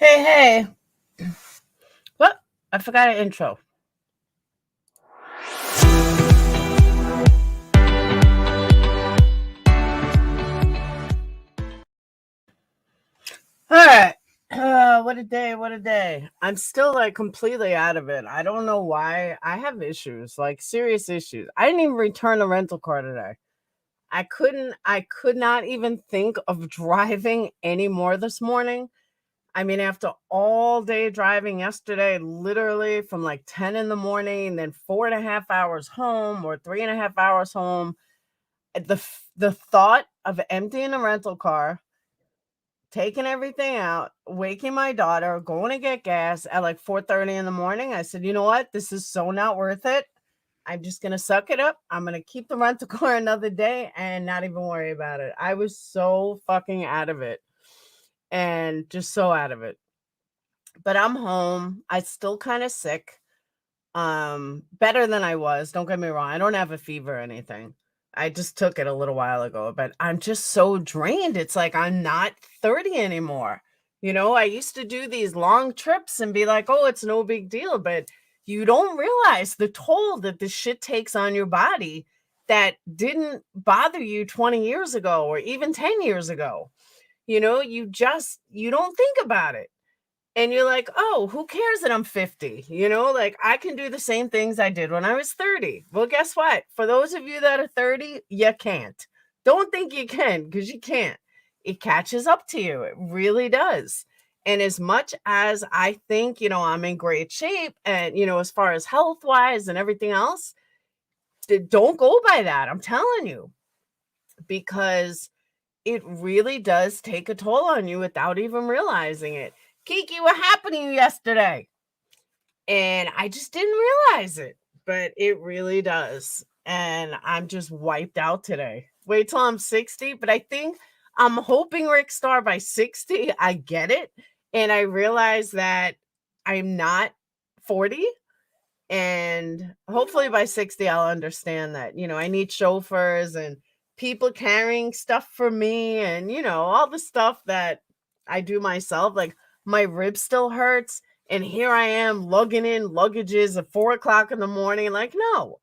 Hey, hey. What? I forgot an intro. All right. What a day. What a day. I'm still like completely out of it. I don't know why. I have issues, like serious issues. I didn't even return a rental car today. I could not even think of driving anymore this morning. I mean, after all day driving yesterday, literally from like 10 in the morning, then 4.5 hours home or 3.5 hours home, the thought of emptying a rental car, taking everything out, waking my daughter, going to get gas at like 4:30 in the morning. I said, you know what? This is so not worth it. I'm just gonna suck it up. I'm gonna keep the rental car another day and not even worry about it. I was so fucking out of it and just so out of it. But I'm home. I still kind of sick. Better than I was. Don't get me wrong. I don't have a fever or anything. I just took it a little while ago, but I'm just so drained. It's like I'm not 30 anymore. I used to do these long trips and be like, oh, it's no big deal. But you don't realize the toll that this shit takes on your body that didn't bother you 20 years ago or even 10 years ago. You don't think about it. And you're like, "Oh, who cares that I'm 50?" Like, I can do the same things I did when I was 30. Well, guess what? For those of you that are 30, you can't. Don't think you can, because you can't. It catches up to you. It really does. And as much as I think, I'm in great shape and, as far as health-wise and everything else, don't go by that. I'm telling you, because it really does take a toll on you without even realizing it. Kiki, what happened to you yesterday? And I just didn't realize it, but it really does. And I'm just wiped out today. Wait till I'm 60, but I'm hoping Rick Star by 60, I get it. And I realize that I'm not 40. And hopefully by 60, I'll understand that, I need chauffeurs and people carrying stuff for me and, all the stuff that I do myself. Like my rib still hurts. And here I am lugging in luggages at 4 o'clock in the morning. Like, no,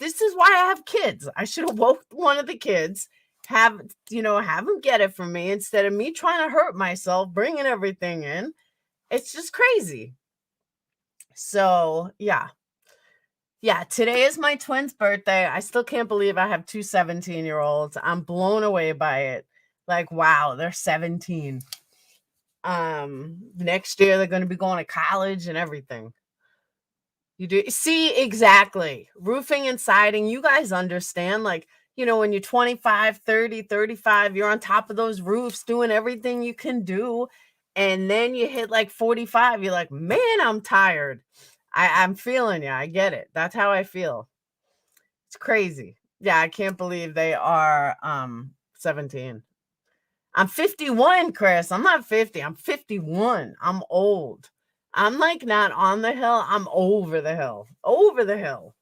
this is why I have kids. I should have woke one of the kids, have them get it from me instead of me trying to hurt myself, bringing everything in. It's just crazy. So, yeah. Yeah, today is my twin's birthday. I still can't believe I have two 17-year-olds. I'm blown away by it. Like, wow, they're 17. Next year they're going to be going to college and everything. You do see exactly. Roofing and siding, you guys understand, like, when you're 25, 30, 35, you're on top of those roofs doing everything you can do. And then you hit like 45, you're like, man, I'm tired. I'm feeling you. I get it. That's how I feel. It's crazy. Yeah, I can't believe they are 17. I'm 51, Chris. I'm not 50. I'm 51. I'm old. I'm like not on the hill. I'm over the hill. Over the hill.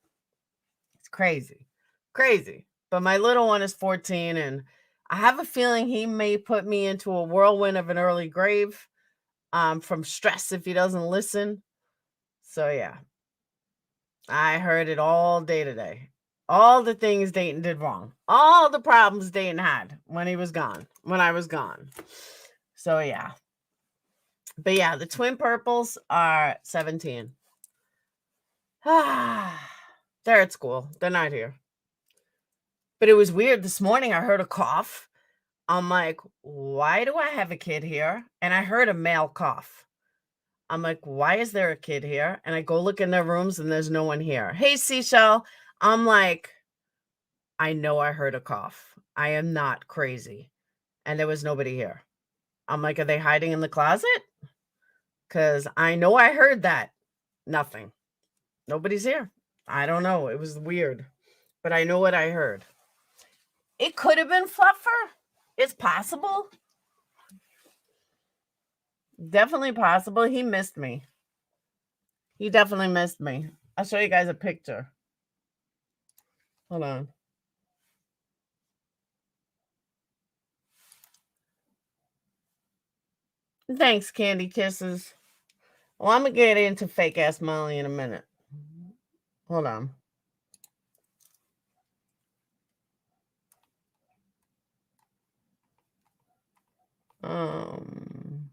It's crazy. Crazy. But my little one is 14 and I have a feeling he may put me into a whirlwind of an early grave from stress if he doesn't listen. So yeah, I heard it all day today. All the things Dayton did wrong. All the problems Dayton had when he was gone, when I was gone. So yeah. But yeah, the twin purples are 17. They're at school. They're not here. But it was weird. This morning I heard a cough. I'm like, why do I have a kid here? And I heard a male cough. I'm like, why is there a kid here? And I go look in their rooms and there's no one here. Hey, Seashell. I'm like, I know I heard a cough. I am not crazy. And there was nobody here. I'm like, are they hiding in the closet? Because I know I heard that. Nothing. Nobody's here. I don't know. It was weird. But I know what I heard. It could have been Fluffer. It's possible. Definitely possible. He missed me. He definitely missed me. I'll show you guys a picture. Hold on. Thanks, Candy Kisses. Well, I'm gonna get into fake ass Molly in a minute. Hold on. Um,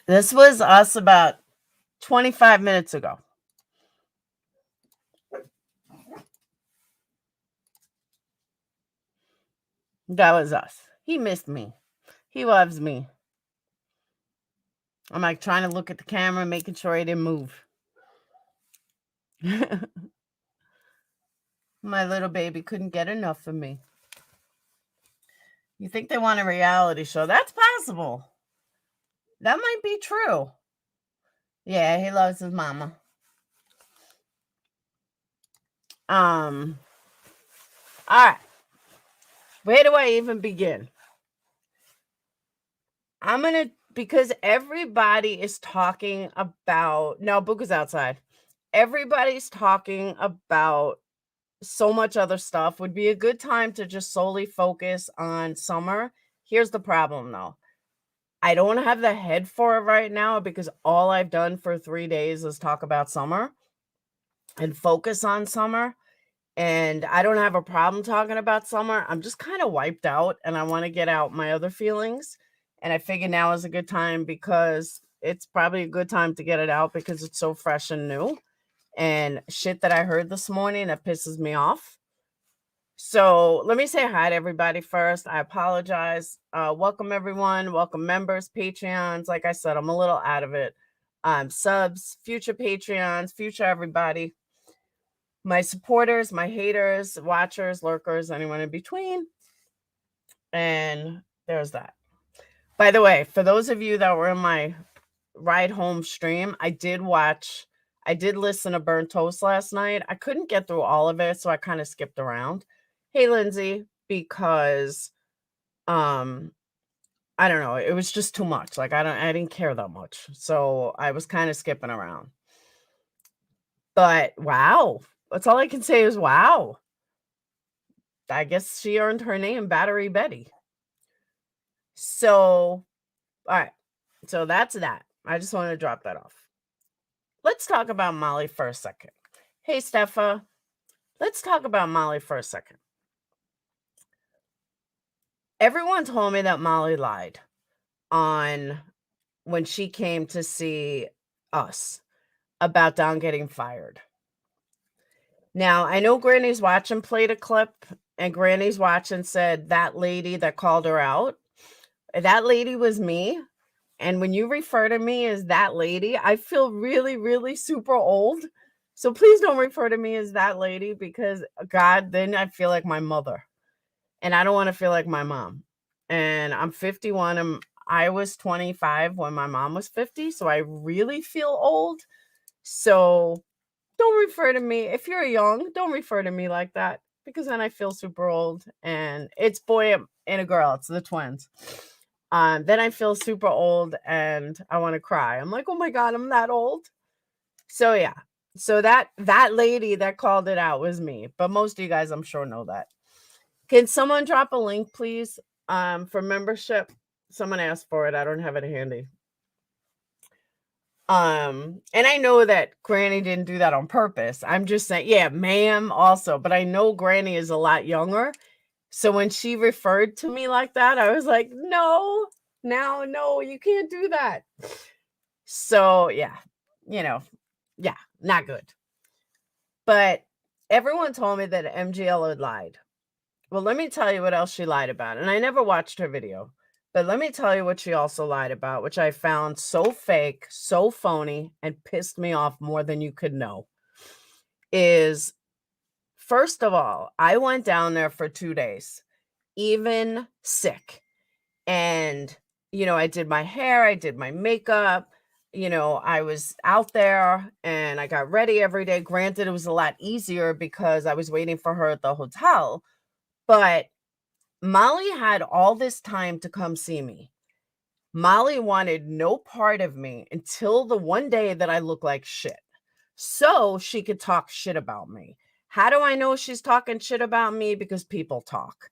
this was us about 25 minutes ago. That was us. He missed me. He loves me. I'm like trying to look at the camera, making sure he didn't move. My little baby couldn't get enough of me. You think they want a reality show? That's possible. That might be true. Yeah, he loves his mama. All right. Where do I even begin? Because everybody is talking about, no, Book is outside. Everybody's talking about so much other stuff. Would be a good time to just solely focus on summer. Here's the problem though. I don't have the head for it right now because all I've done for 3 days is talk about summer and focus on summer. And I don't have a problem talking about summer. I'm just kind of wiped out and I want to get out my other feelings. And I figure now is a good time because it's probably a good time to get it out because it's so fresh and new. And shit that I heard this morning that pisses me off. So let me say hi to everybody first. I apologize. Welcome everyone. Welcome members, Patreons. Like I said, I'm a little out of it. Subs, future Patreons, future everybody. My supporters, my haters, watchers, lurkers, anyone in between. And there's that. By the way, for those of you that were in my ride home stream, I did listen to Burnt Toast last night. I couldn't get through all of it, so I kind of skipped around. Hey, Lindsay, because I don't know, it was just too much. Like I didn't care that much. So I was kind of skipping around. But wow. That's all I can say is wow. I guess she earned her name, Battery Betty. So, all right. So that's that. I just want to drop that off. Let's talk about Molly for a second. Hey, Steffa. Let's talk about Molly for a second. Everyone told me that Molly lied on when she came to see us about Don getting fired. Now, I know Granny's watching played a clip, and Granny's watching said that lady that called her out, that lady was me. And when you refer to me as that lady, I feel really, really super old. So please don't refer to me as that lady because God, then I feel like my mother. And I don't want to feel like my mom. And I'm 51 and I was 25 when my mom was 50. So I really feel old. So don't refer to me. If you're young, don't refer to me like that because then I feel super old. And it's boy and a girl. It's the twins. Then I feel super old and I want to cry. I'm like, oh my God, I'm that old. So yeah. So that lady that called it out was me. But most of you guys, I'm sure, know that. Can someone drop a link, please? For membership. Someone asked for it. I don't have it handy. And I know that Granny didn't do that on purpose. I'm just saying, yeah, ma'am also, but I know Granny is a lot younger. So when she referred to me like that, I was like, no, you can't do that. So yeah, yeah, not good. But everyone told me that MGL had lied. Well, let me tell you what else she lied about. And I never watched her video, but let me tell you what she also lied about, which I found so fake, so phony, and pissed me off more than you could know. Is first of all, I went down there for 2 days, even sick. And, I did my hair, I did my makeup, I was out there and I got ready every day. Granted, it was a lot easier because I was waiting for her at the hotel, but Molly had all this time to come see me. Molly wanted no part of me until the one day that I looked like shit. So she could talk shit about me. How do I know she's talking shit about me? Because people talk.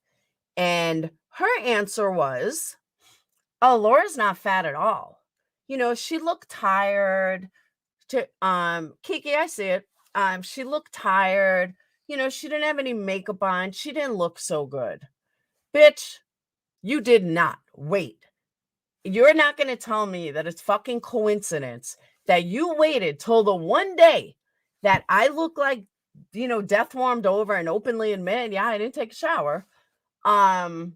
And her answer was, oh, Laura's not fat at all. She looked tired. Kiki, I see it. She looked tired. She didn't have any makeup on. She didn't look so good. Bitch, you did not. Wait. You're not going to tell me that it's fucking coincidence that you waited till the one day that I look like, death warmed over and openly admit, yeah, I didn't take a shower. Well,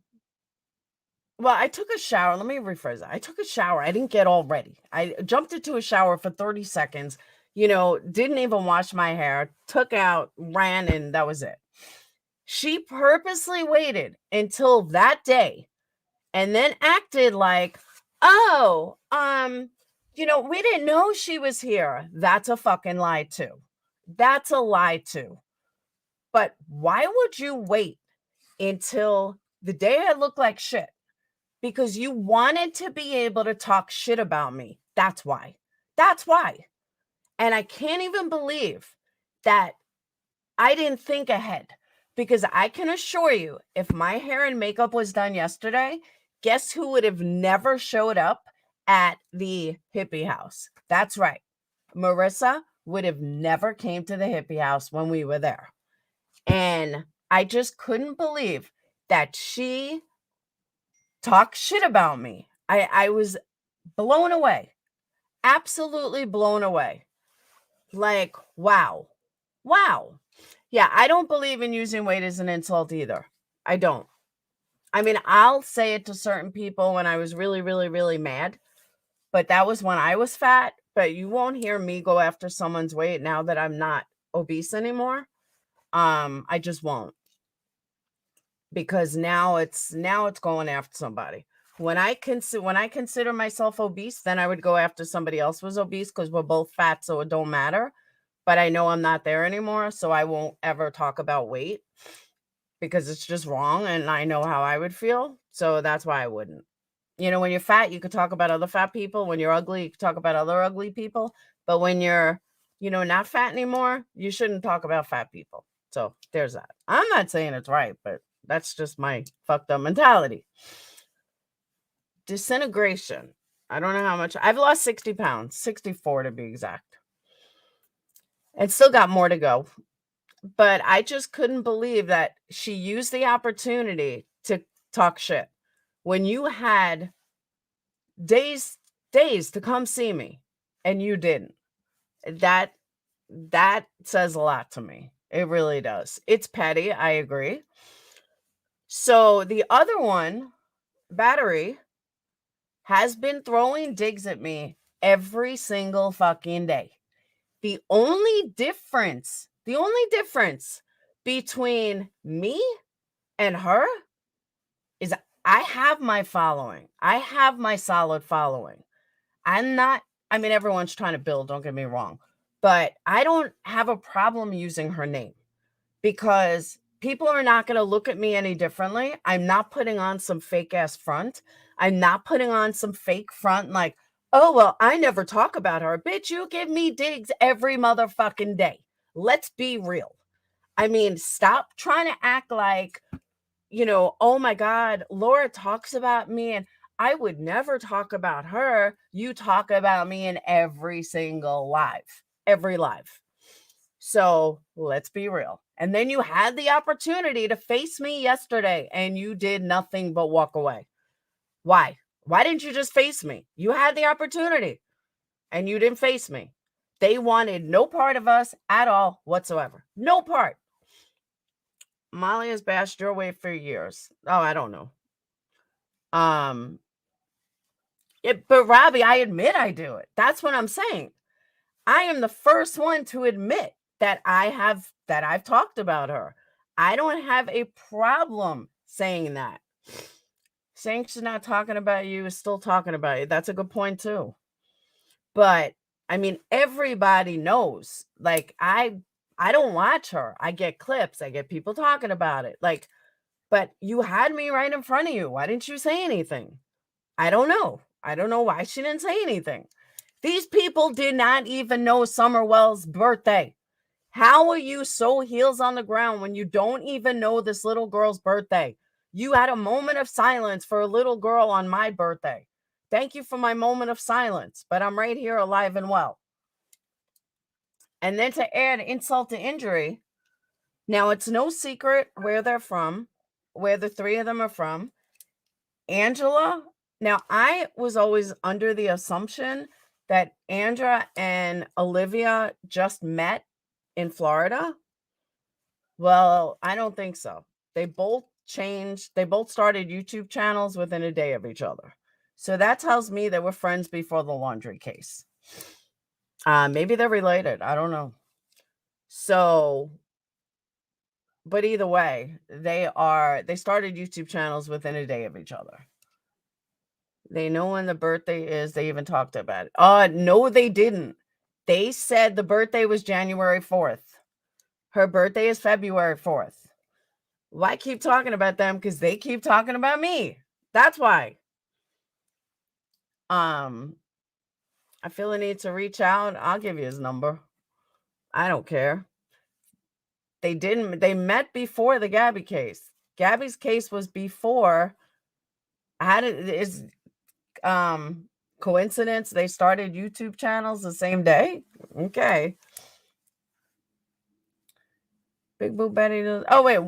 I took a shower. Let me rephrase that. I took a shower. I didn't get all ready. I jumped into a shower for 30 seconds, didn't even wash my hair, took out, ran, and that was it. She purposely waited until that day and then acted like, oh, we didn't know she was here. That's a fucking lie too. That's a lie too. But why would you wait until the day I look like shit? Because you wanted to be able to talk shit about me. That's why. That's why. And I can't even believe that I didn't think ahead, because I can assure you, if my hair and makeup was done yesterday, guess who would have never showed up at the hippie house? That's right. Marissa would have never came to the hippie house when we were there. And I just couldn't believe that she talk shit about me. I was blown away. Absolutely blown away. Like, wow. Wow. Yeah, I don't believe in using weight as an insult either. I don't. I mean, I'll say it to certain people when I was really, really, really mad, but that was when I was fat. But you won't hear me go after someone's weight now that I'm not obese anymore. I just won't. Because now it's going after somebody. When I consider myself obese, then I would go after somebody else was obese, because we're both fat, so it don't matter. But I know I'm not there anymore, so I won't ever talk about weight, because it's just wrong, and I know how I would feel. So that's why I wouldn't. When you're fat, you could talk about other fat people. When you're ugly, you could talk about other ugly people. But when you're, not fat anymore, you shouldn't talk about fat people. So there's that. I'm not saying it's right, but that's just my fucked up mentality. Disintegration. I don't know how much. I've lost 60 pounds, 64 to be exact. And still got more to go. But I just couldn't believe that she used the opportunity to talk shit when you had days to come see me and you didn't. That says a lot to me. It really does. It's petty, I agree. So the other one, Battery, has been throwing digs at me every single fucking day. The only difference between me and her is I have my following. I have my solid following. Everyone's trying to build, don't get me wrong, but I don't have a problem using her name, because people are not going to look at me any differently. I'm not putting on some fake ass front. I'm not putting on some fake front like, oh, well, I never talk about her. Bitch, you give me digs every motherfucking day. Let's be real. Stop trying to act like, oh my God, Laura talks about me and I would never talk about her. You talk about me in every single every live. So let's be real. And then you had the opportunity to face me yesterday and you did nothing but walk away. Why? Why didn't you just face me? You had the opportunity and you didn't face me. They wanted no part of us at all whatsoever. No part. Molly has bashed your way for years. Oh, I don't know. But Robbie, I admit I do it. That's what I'm saying. I am the first one to admit that I've talked about her. I don't have a problem saying that. Saying she's not talking about you is still talking about you. That's a good point too. But everybody knows. Like I don't watch her. I get clips. I get people talking about it. But you had me right in front of you. Why didn't you say anything? I don't know. I don't know why she didn't say anything. These people did not even know Summerwell's birthday. How are you so heels on the ground when you don't even know this little girl's birthday? You had a moment of silence for a little girl on my birthday. Thank you for my moment of silence, but I'm right here alive and well. And then to add insult to injury, now it's no secret where they're from, where the three of them are from. Angela, now I was always under the assumption that Andra and Olivia just met in Florida. Well, I don't think so. They both started YouTube channels within a day of each other. So that tells me they were friends before the laundry case. Maybe they're related. I don't know. So, but either way, they started YouTube channels within a day of each other. They know when the birthday is. They even talked about it. No, they didn't. They said the birthday was January 4th. Her birthday is February 4th. Why keep talking about them? Because they keep talking about me. That's why. I feel a need to reach out. I'll give you his number. I don't care. They met before the Gabby case. Gabby's case was before. Is coincidence they started YouTube channels the same day? Okay. Big Boo Betty. Oh, wait.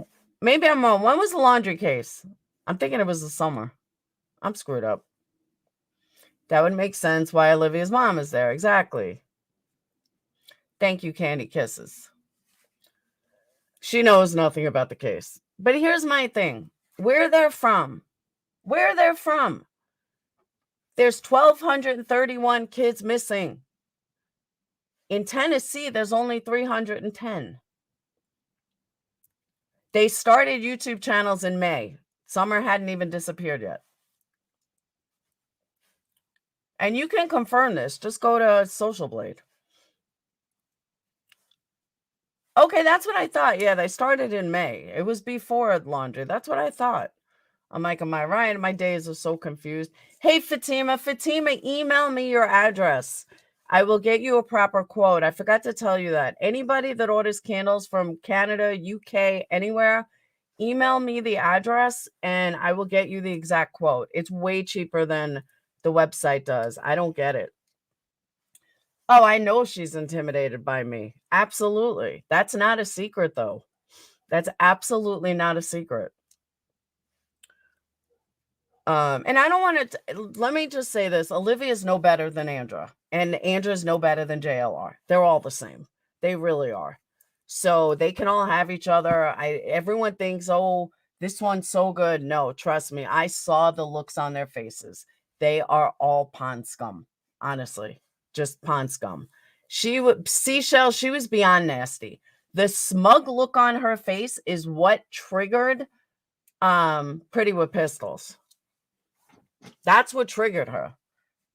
Maybe I'm wrong. When was the laundry case? I'm thinking it was the summer. I'm screwed up. That would make sense why Olivia's mom is there. Exactly. Thank you, Candy Kisses. She knows nothing about the case. But here's my thing. Where they're from. There's 1,231 kids missing. In Tennessee, there's only 310. They started YouTube channels in May. Summer hadn't even disappeared yet. And you can confirm this. Just go to Social Blade. Okay, that's what I thought. Yeah, they started in May. It was before laundry. That's what I thought. I'm like, am I right? My days are so confused. Hey, Fatima, email me your address. I will get you a proper quote. I forgot to tell you that. Anybody that orders candles from Canada, UK, anywhere, email me the address and I will get you the exact quote. It's way cheaper than the website does. I don't get it. Oh, I know she's intimidated by me. Absolutely. That's not a secret, though. That's absolutely not a secret. And I don't want to, let me just say this. Olivia's no better than Andra, and Andra's no better than JLR. They're all the same. They really are. So they can all have each other. Everyone thinks, oh, this one's so good. No, trust me. I saw the looks on their faces. They are all pond scum, honestly. Just pond scum. Seashell, she was beyond nasty. The smug look on her face is what triggered Pretty with Pistols. That's what triggered her.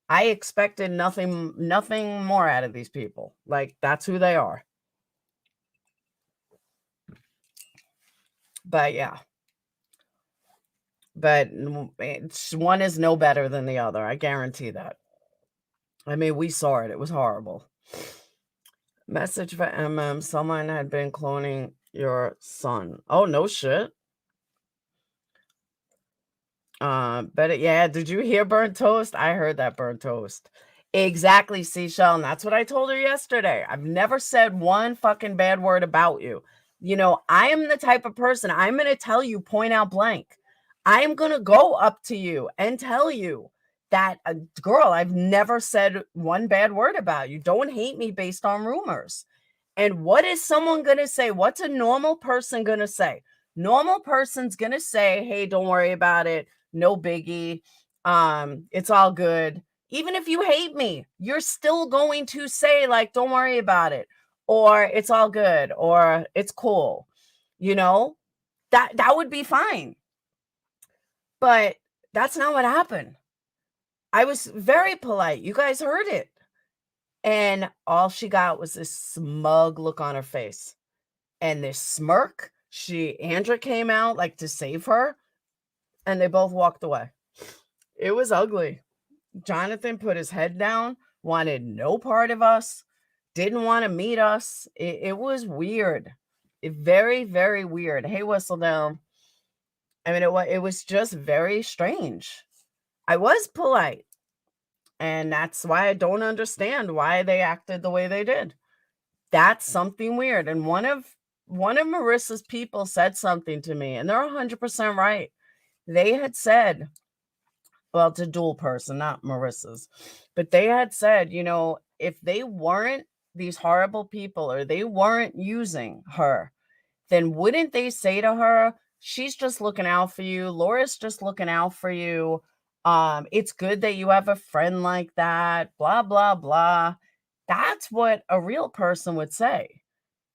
I expected nothing more out of these people. Like, that's who they are. But yeah. But one is no better than the other. I guarantee that. I mean, we saw it. It was horrible. Message for MM. Someone had been cloning your son. Oh, no shit. But yeah, did you hear burnt toast? I heard that burnt toast. Exactly, Seashell. And that's what I told her yesterday. I've never said one fucking bad word about you. You know, I am the type of person, I'm going to tell you point out blank. I'm going to go up to you and tell you that, girl, I've never said one bad word about you. Don't hate me based on rumors. And what is someone going to say? What's a normal person going to say? Normal person's going to say, hey, don't worry about it. No biggie. It's all good. Even if you hate me, you're still going to say, like, don't worry about it, or it's all good, or it's cool. You know, that would be fine. But that's not what happened. I was very polite. You guys heard it. And all she got was this smug look on her face and this smirk. Andra came out like to save her, and they both walked away. It was ugly. Jonathan put his head down, wanted no part of us. didn't want to meet us. It was weird. Very, very weird. Hey, Whistledown. I mean, it was just very strange. I was polite, and that's why I don't understand why they acted the way they did. That's something weird. And one of Marissa's people said something to me, and they're 100% right. They had said, well, it's a dual person, not Marissa's, but they had said, if they weren't these horrible people or they weren't using her, then wouldn't they say to her, she's just looking out for you. Laura's just looking out for you. It's good that you have a friend like that, blah, blah, blah. That's what a real person would say.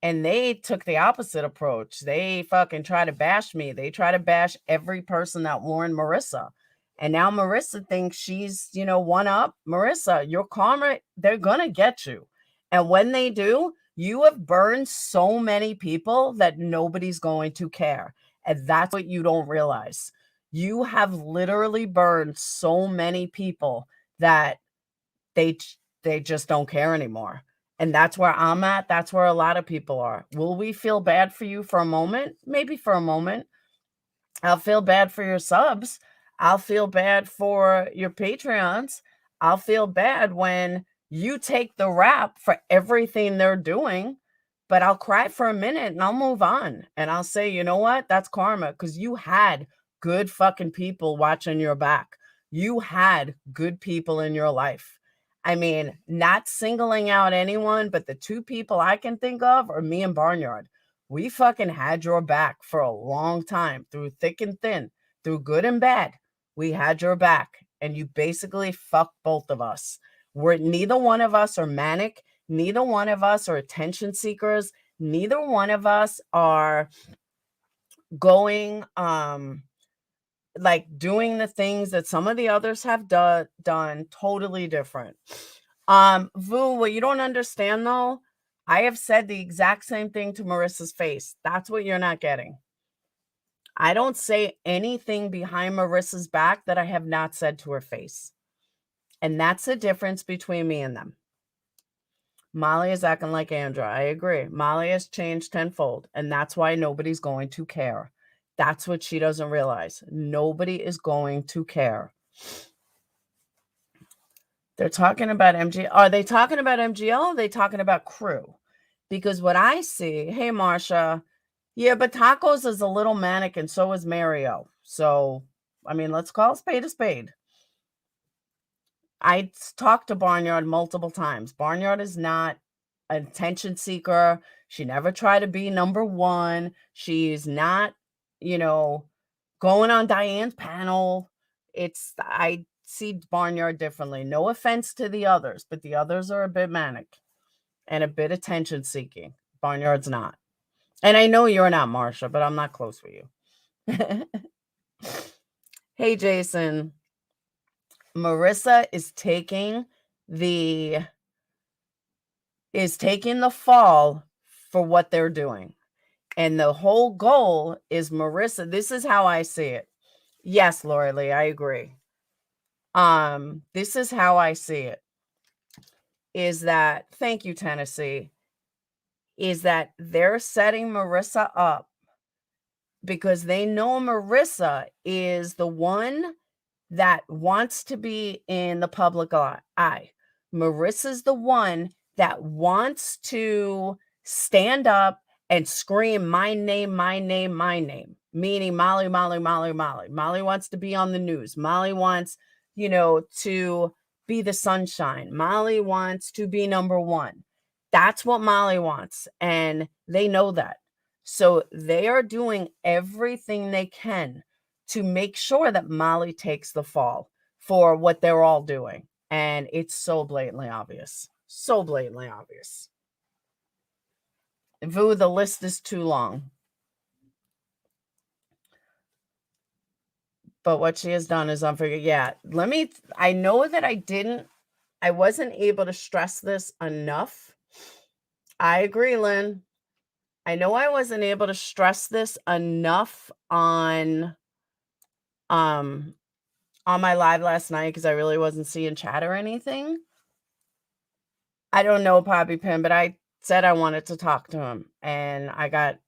And they took the opposite approach. They fucking try to bash me. They try to bash every person that warned Marissa. And now Marissa thinks she's, one up. Marissa, your karma, they're going to get you. And when they do, you have burned so many people that nobody's going to care. And that's what you don't realize. You have literally burned so many people that they just don't care anymore. And that's where I'm at. That's where a lot of people are. Will we feel bad for you for a moment? Maybe for a moment. I'll feel bad for your subs. I'll feel bad for your Patreons. I'll feel bad when you take the rap for everything they're doing, but I'll cry for a minute and I'll move on. And I'll say, you know what? That's karma, because you had good fucking people watching your back. You had good people in your life. I mean, not singling out anyone, but the two people I can think of are me and Barnyard. We fucking had your back for a long time, through thick and thin, through good and bad. We had your back, and you basically fucked both of us. Neither one of us are manic. Neither one of us are attention seekers. Neither one of us are going, like doing the things that some of the others have done totally different. Vu, what you don't understand though, I have said the exact same thing to Marissa's face. That's what you're not getting. I don't say anything behind Marissa's back that I have not said to her face. And that's the difference between me and them. Molly is acting like Andra. I agree. Molly has changed tenfold, and that's why nobody's going to care. That's what she doesn't realize. Nobody is going to care. They're talking about MGL. Are they talking about MGL or are they talking about crew? Because what I see, hey, Marsha, yeah, but Tacos is a little manic and so is Mario. So, I mean, let's call a spade a spade. I talked to Barnyard multiple times. Barnyard is not an attention seeker. She never tried to be number one. She's not, going on Diane's panel. I see Barnyard differently. No offense to the others, but the others are a bit manic and a bit attention seeking. Barnyard's not. And I know you're not, Marsha, but I'm not close with you. Hey, Jason. Marissa is taking the fall for what they're doing. And the whole goal is Marissa. This is how I see it. Yes, Laura Lee, I agree. This is how I see it. Is that, thank you, Tennessee, is that they're setting Marissa up because they know Marissa is the one that wants to be in the public eye. Marissa's the one that wants to stand up and scream my name, my name, my name, meaning Molly, Molly, Molly, Molly. Molly wants to be on the news. Molly wants, to be the sunshine. Molly wants to be number one. That's what Molly wants. And they know that. So they are doing everything they can to make sure that Molly takes the fall for what they're all doing. And it's so blatantly obvious. So blatantly obvious. Vu, the list is too long. But what she has done is unforgivable. Yeah, I know that I wasn't able to stress this enough. I agree, Lynn. I know I wasn't able to stress this enough on my live last night because I really wasn't seeing chat or anything. I don't know Bobby Pin, but I said I wanted to talk to him, and I got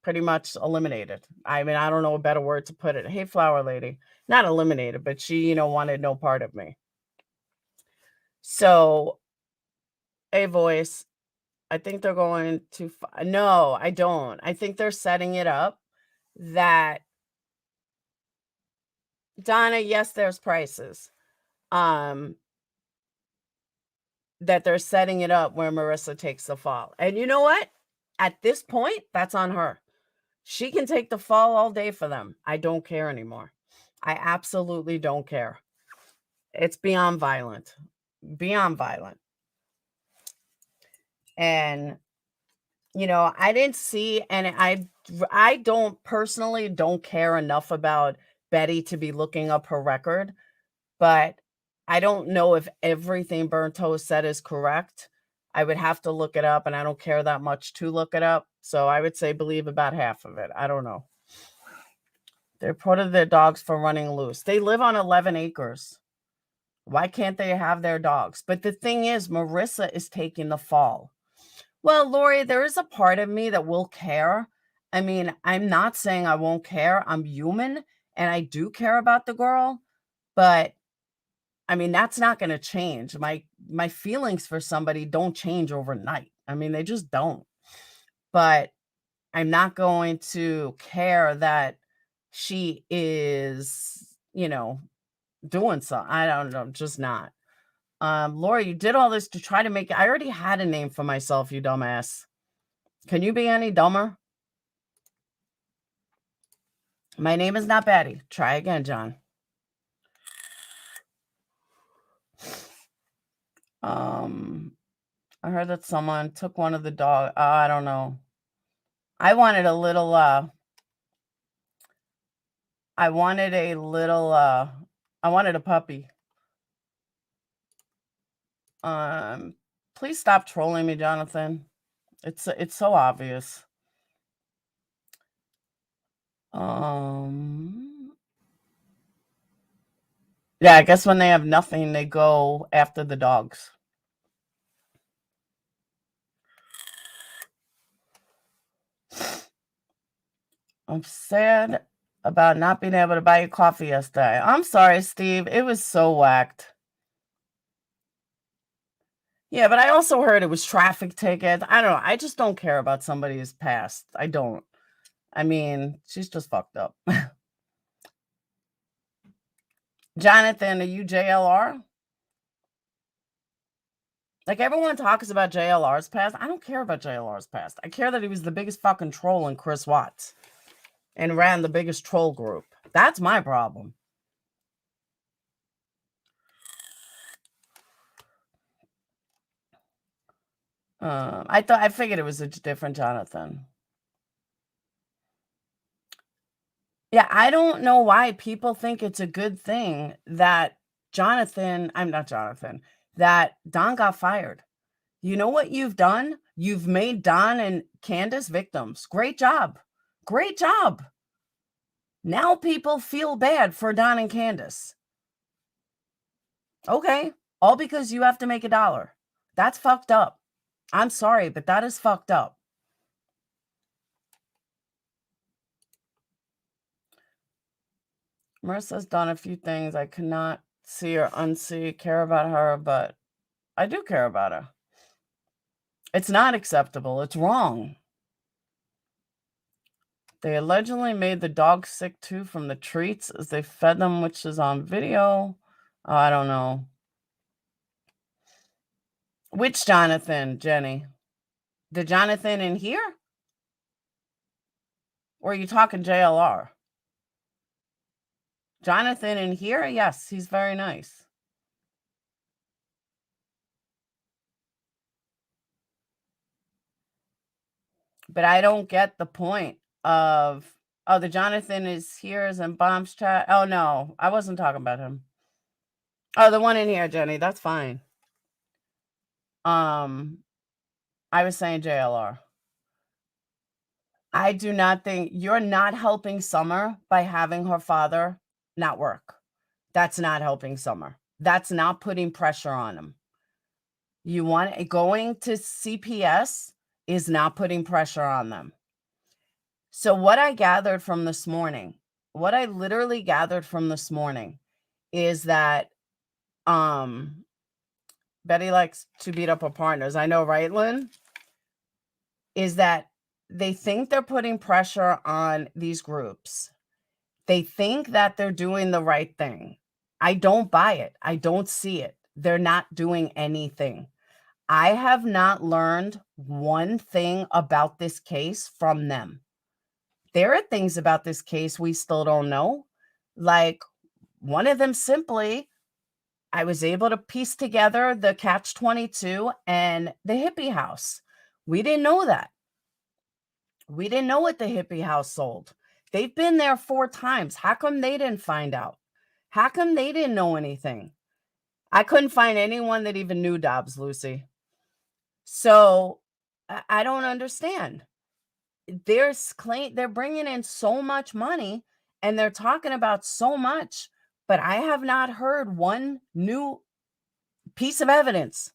pretty much eliminated. I mean, I don't know a better word to put it. Hey, flower lady. Not eliminated, but she, wanted no part of me. So, a voice, I think they're going to no, I don't. I think they're setting it up that Donna, yes, there's prices. Um, that they're setting it up where Marissa takes the fall. And you know what? At this point, that's on her. She can take the fall all day for them. I don't care anymore. I absolutely don't care. It's beyond violent. Beyond violent. And I didn't see, and I don't personally don't care enough about Betty to be looking up her record, but I don't know if everything Burnt Toast said is correct. I would have to look it up, and I don't care that much to look it up. So I would say believe about half of it. I don't know. They reported their dogs for running loose. They live on 11 acres. Why can't they have their dogs? But the thing is, Marissa is taking the fall. Well, Lori, there is a part of me that will care. I mean, I'm not saying I won't care. I'm human, and I do care about the girl, but I mean, that's not going to change. My feelings for somebody don't change overnight. I mean, they just don't. But I'm not going to care that she is, doing something. I don't know, just not. Laura, you did all this to try to make I already had a name for myself, you dumbass. Can you be any dumber? My name is not Betty. Try again, John. I heard that someone took one of the dog. I don't know. I wanted a little I wanted a puppy. Please stop trolling me, Jonathan. It's so obvious. Yeah, I guess when they have nothing, they go after the dogs. I'm sad about not being able to buy you coffee yesterday. I'm sorry, Steve. It was so whacked. Yeah, but I also heard it was traffic tickets. I don't know. I just don't care about somebody's past. I don't. I mean, she's just fucked up. Jonathan, are you JLR? Like, everyone talks about JLR's past. I don't care about JLR's past. I care that he was the biggest fucking troll in Chris Watts and ran the biggest troll group. That's my problem. I figured it was a different Jonathan. Yeah, I don't know why people think it's a good thing that that Don got fired. You know what you've done? You've made Don and Candace victims. Great job. Great job. Now people feel bad for Don and Candace. Okay. All because you have to make $1. That's fucked up. I'm sorry, but that is fucked up. Marissa's done a few things I cannot see or unsee, care about her, but I do care about her. It's not acceptable. It's wrong. They allegedly made the dog sick too from the treats as they fed them, which is on video. Oh, I don't know. Which Jonathan, Jenny? The Jonathan in here? Or are you talking JLR? Jonathan in here? Yes, he's very nice. But I don't get the point of, oh, the Jonathan is here is in Bomb's chat. Oh, no, I wasn't talking about him. Oh, the one in here, Jenny, that's fine. I was saying JLR. I do not think you're not helping Summer by having her father not work. That's not helping Summer. That's not putting pressure on him. Going to CPS is not putting pressure on them. So what I gathered from this morning, what I literally gathered from this morning is that Betty likes to beat up her partners. I know, right, Lynn? Is that they think they're putting pressure on these groups. They think that they're doing the right thing. I don't buy it. I don't see it. They're not doing anything. I have not learned one thing about this case from them. There are things about this case we still don't know. Like, one of them simply, I was able to piece together the catch-22 and the hippie house. We didn't know that. We didn't know what the hippie house sold. They've been there 4 times. How come they didn't find out? How come they didn't know anything? I couldn't find anyone that even knew Dobbs, Lucy. So I don't understand. They're bringing in so much money and they're talking about so much, but I have not heard one new piece of evidence,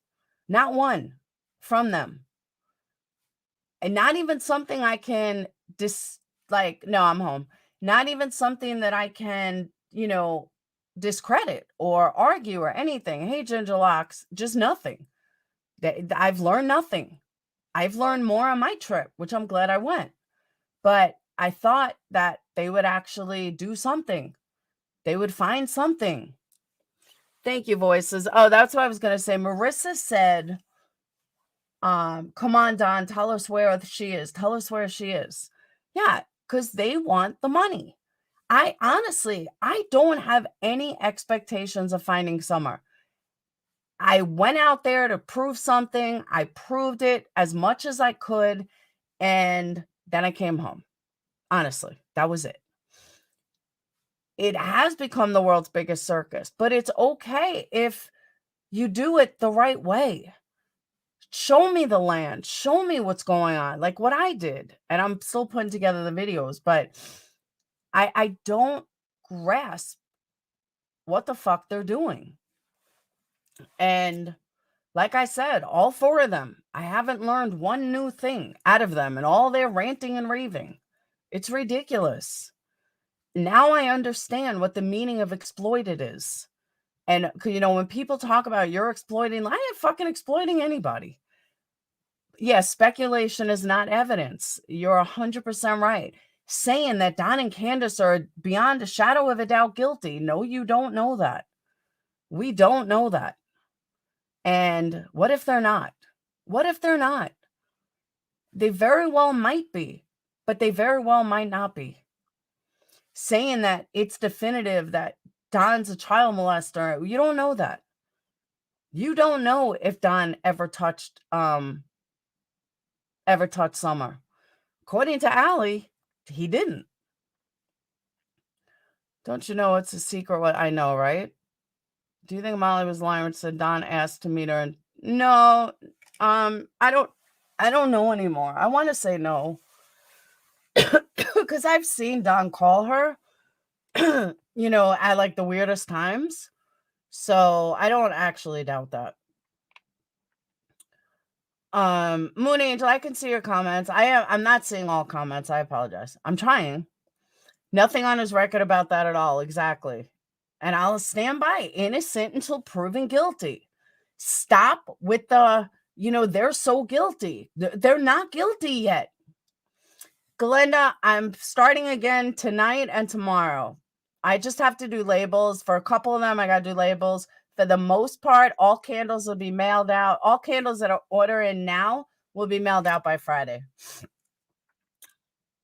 not one from them. And not even something I can no, I'm home. Not even something that I can, discredit or argue or anything. Hey, Ginger Locks, just nothing. I've learned nothing. I've learned more on my trip, which I'm glad I went. But I thought that they would actually do something. They would find something. Thank you, Voices. Oh, that's what I was going to say. Marissa said, come on, Don, tell us where she is. Tell us where she is. Yeah, because they want the money. I don't have any expectations of finding Summer. I went out there to prove something. I proved it as much as I could. And then I came home. Honestly, that was it. It has become the world's biggest circus, but it's okay if you do it the right way. Show me the land. Show me what's going on, like what I did. And I'm still putting together the videos, but I don't grasp what the fuck they're doing. And like I said, all 4 of them, I haven't learned one new thing out of them and all their ranting and raving. It's ridiculous. Now I understand what the meaning of exploited is. And, when people talk about you're exploiting, I ain't fucking exploiting anybody. Yes, speculation is not evidence. You're 100% right. Saying that Don and Candace are beyond a shadow of a doubt guilty. No, you don't know that. We don't know that. And what if they're not? What if they're not? They very well might be, but they very well might not be. Saying that it's definitive that Don's a child molester, you don't know that. You don't know if Don ever touched Summer. According to Allie, he didn't. Don't you know it's a secret what I know, right? Do you think Molly was lying when said Don asked to meet her? And no, I don't know anymore. I want to say no. Because I've seen Don call her, at like the weirdest times. So I don't actually doubt that. Moon Angel, I can see your comments. I'm not seeing all comments. I apologize. I'm trying. Nothing on his record about that at all. Exactly. And I'll stand by innocent until proven guilty. Stop with the, they're so guilty. They're not guilty yet. Glenda, I'm starting again tonight and tomorrow. I just have to do labels. For a couple of them, I got to do labels. For the most part, all candles will be mailed out. All candles that are ordering now will be mailed out by Friday.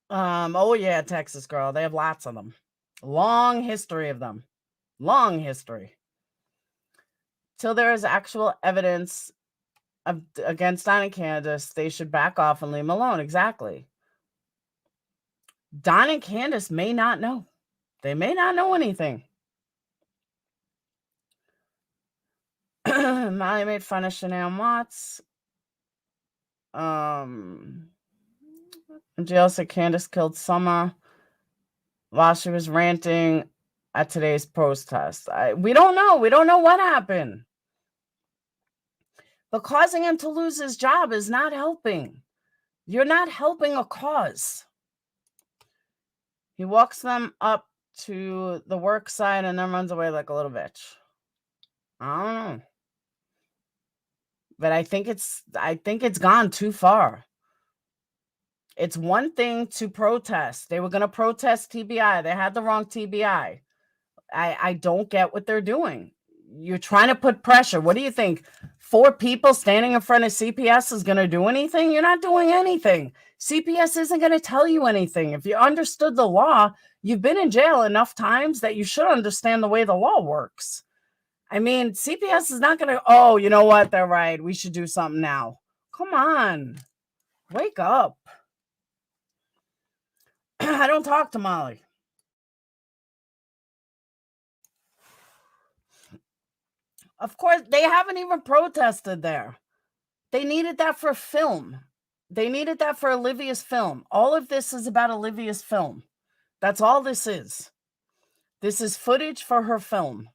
Oh yeah, Texas girl. They have lots of them. Long history of them. Long history. Till there is actual evidence against Don and Candace, they should back off and leave them alone. Exactly. Don and Candace may not know. They may not know anything. Molly made fun of Chanel Watts. Jail said Candace killed Summer while she was ranting at today's protest. We don't know. We don't know what happened. But causing him to lose his job is not helping. You're not helping a cause. He walks them up to the work site and then runs away like a little bitch. I don't know. But I think it's gone too far. It's one thing to protest. They were going to protest TBI. They had the wrong TBI. I don't get what they're doing. You're trying to put pressure. What do you think? 4 people standing in front of CPS is going to do anything? You're not doing anything. CPS isn't going to tell you anything. If you understood the law, you've been in jail enough times that you should understand the way the law works. I mean, CPS is not going to, oh, you know what? They're right. We should do something now. Come on. Wake up. I don't talk to Molly. Of course, they haven't even protested there. They needed that for film. They needed that for Olivia's film. All of this is about Olivia's film. That's all this is. This is footage for her film.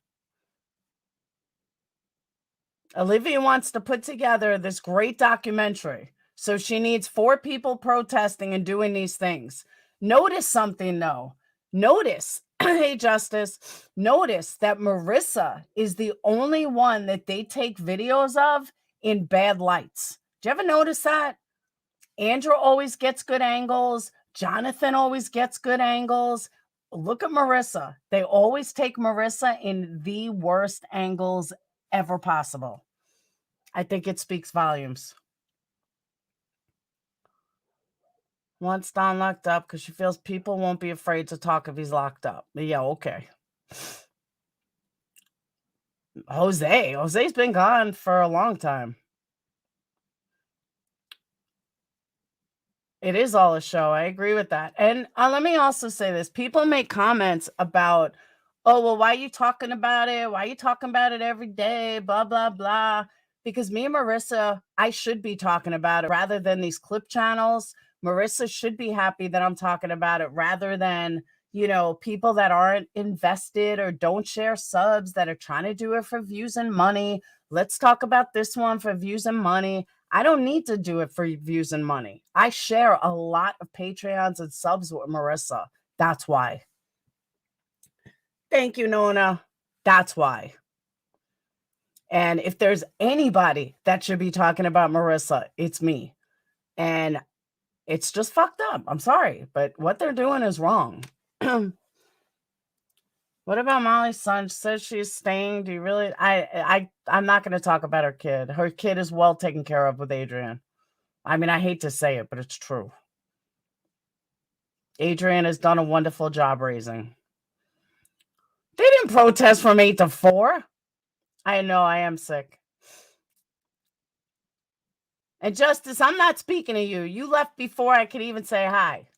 Olivia wants to put together this great documentary. So she needs 4 people protesting and doing these things. Notice something, though. Notice, hey, Justice, notice that Marissa is the only one that they take videos of in bad lights. Do you ever notice that? Andrew always gets good angles. Jonathan always gets good angles. Look at Marissa. They always take Marissa in the worst angles ever possible. I think it speaks volumes. Wants Don locked up because she feels people won't be afraid to talk if he's locked up. Yeah, okay. Jose's been gone for a long time. It is all a show. I agree with that. And let me also say this. People make comments about, oh, well, why are you talking about it? Why are you talking about it every day? Blah, blah, blah. Because me and Marissa, I should be talking about it rather than these clip channels. Marissa should be happy that I'm talking about it rather than, people that aren't invested or don't share subs that are trying to do it for views and money. Let's talk about this one for views and money. I don't need to do it for views and money. I share a lot of Patreons and subs with Marissa. That's why. Thank you, Nona. That's why. And if there's anybody that should be talking about Marissa, it's me. And it's just fucked up. I'm sorry, but what they're doing is wrong. What about Molly's son? She says she's staying. Do you really? I'm not going to talk about her kid. Her kid is well taken care of with Adrian. I mean, I hate to say it, but it's true. Adrian has done a wonderful job raising. They didn't protest from 8 to 4. I know, I am sick. And Justice, I'm not speaking to you. You left before I could even say hi.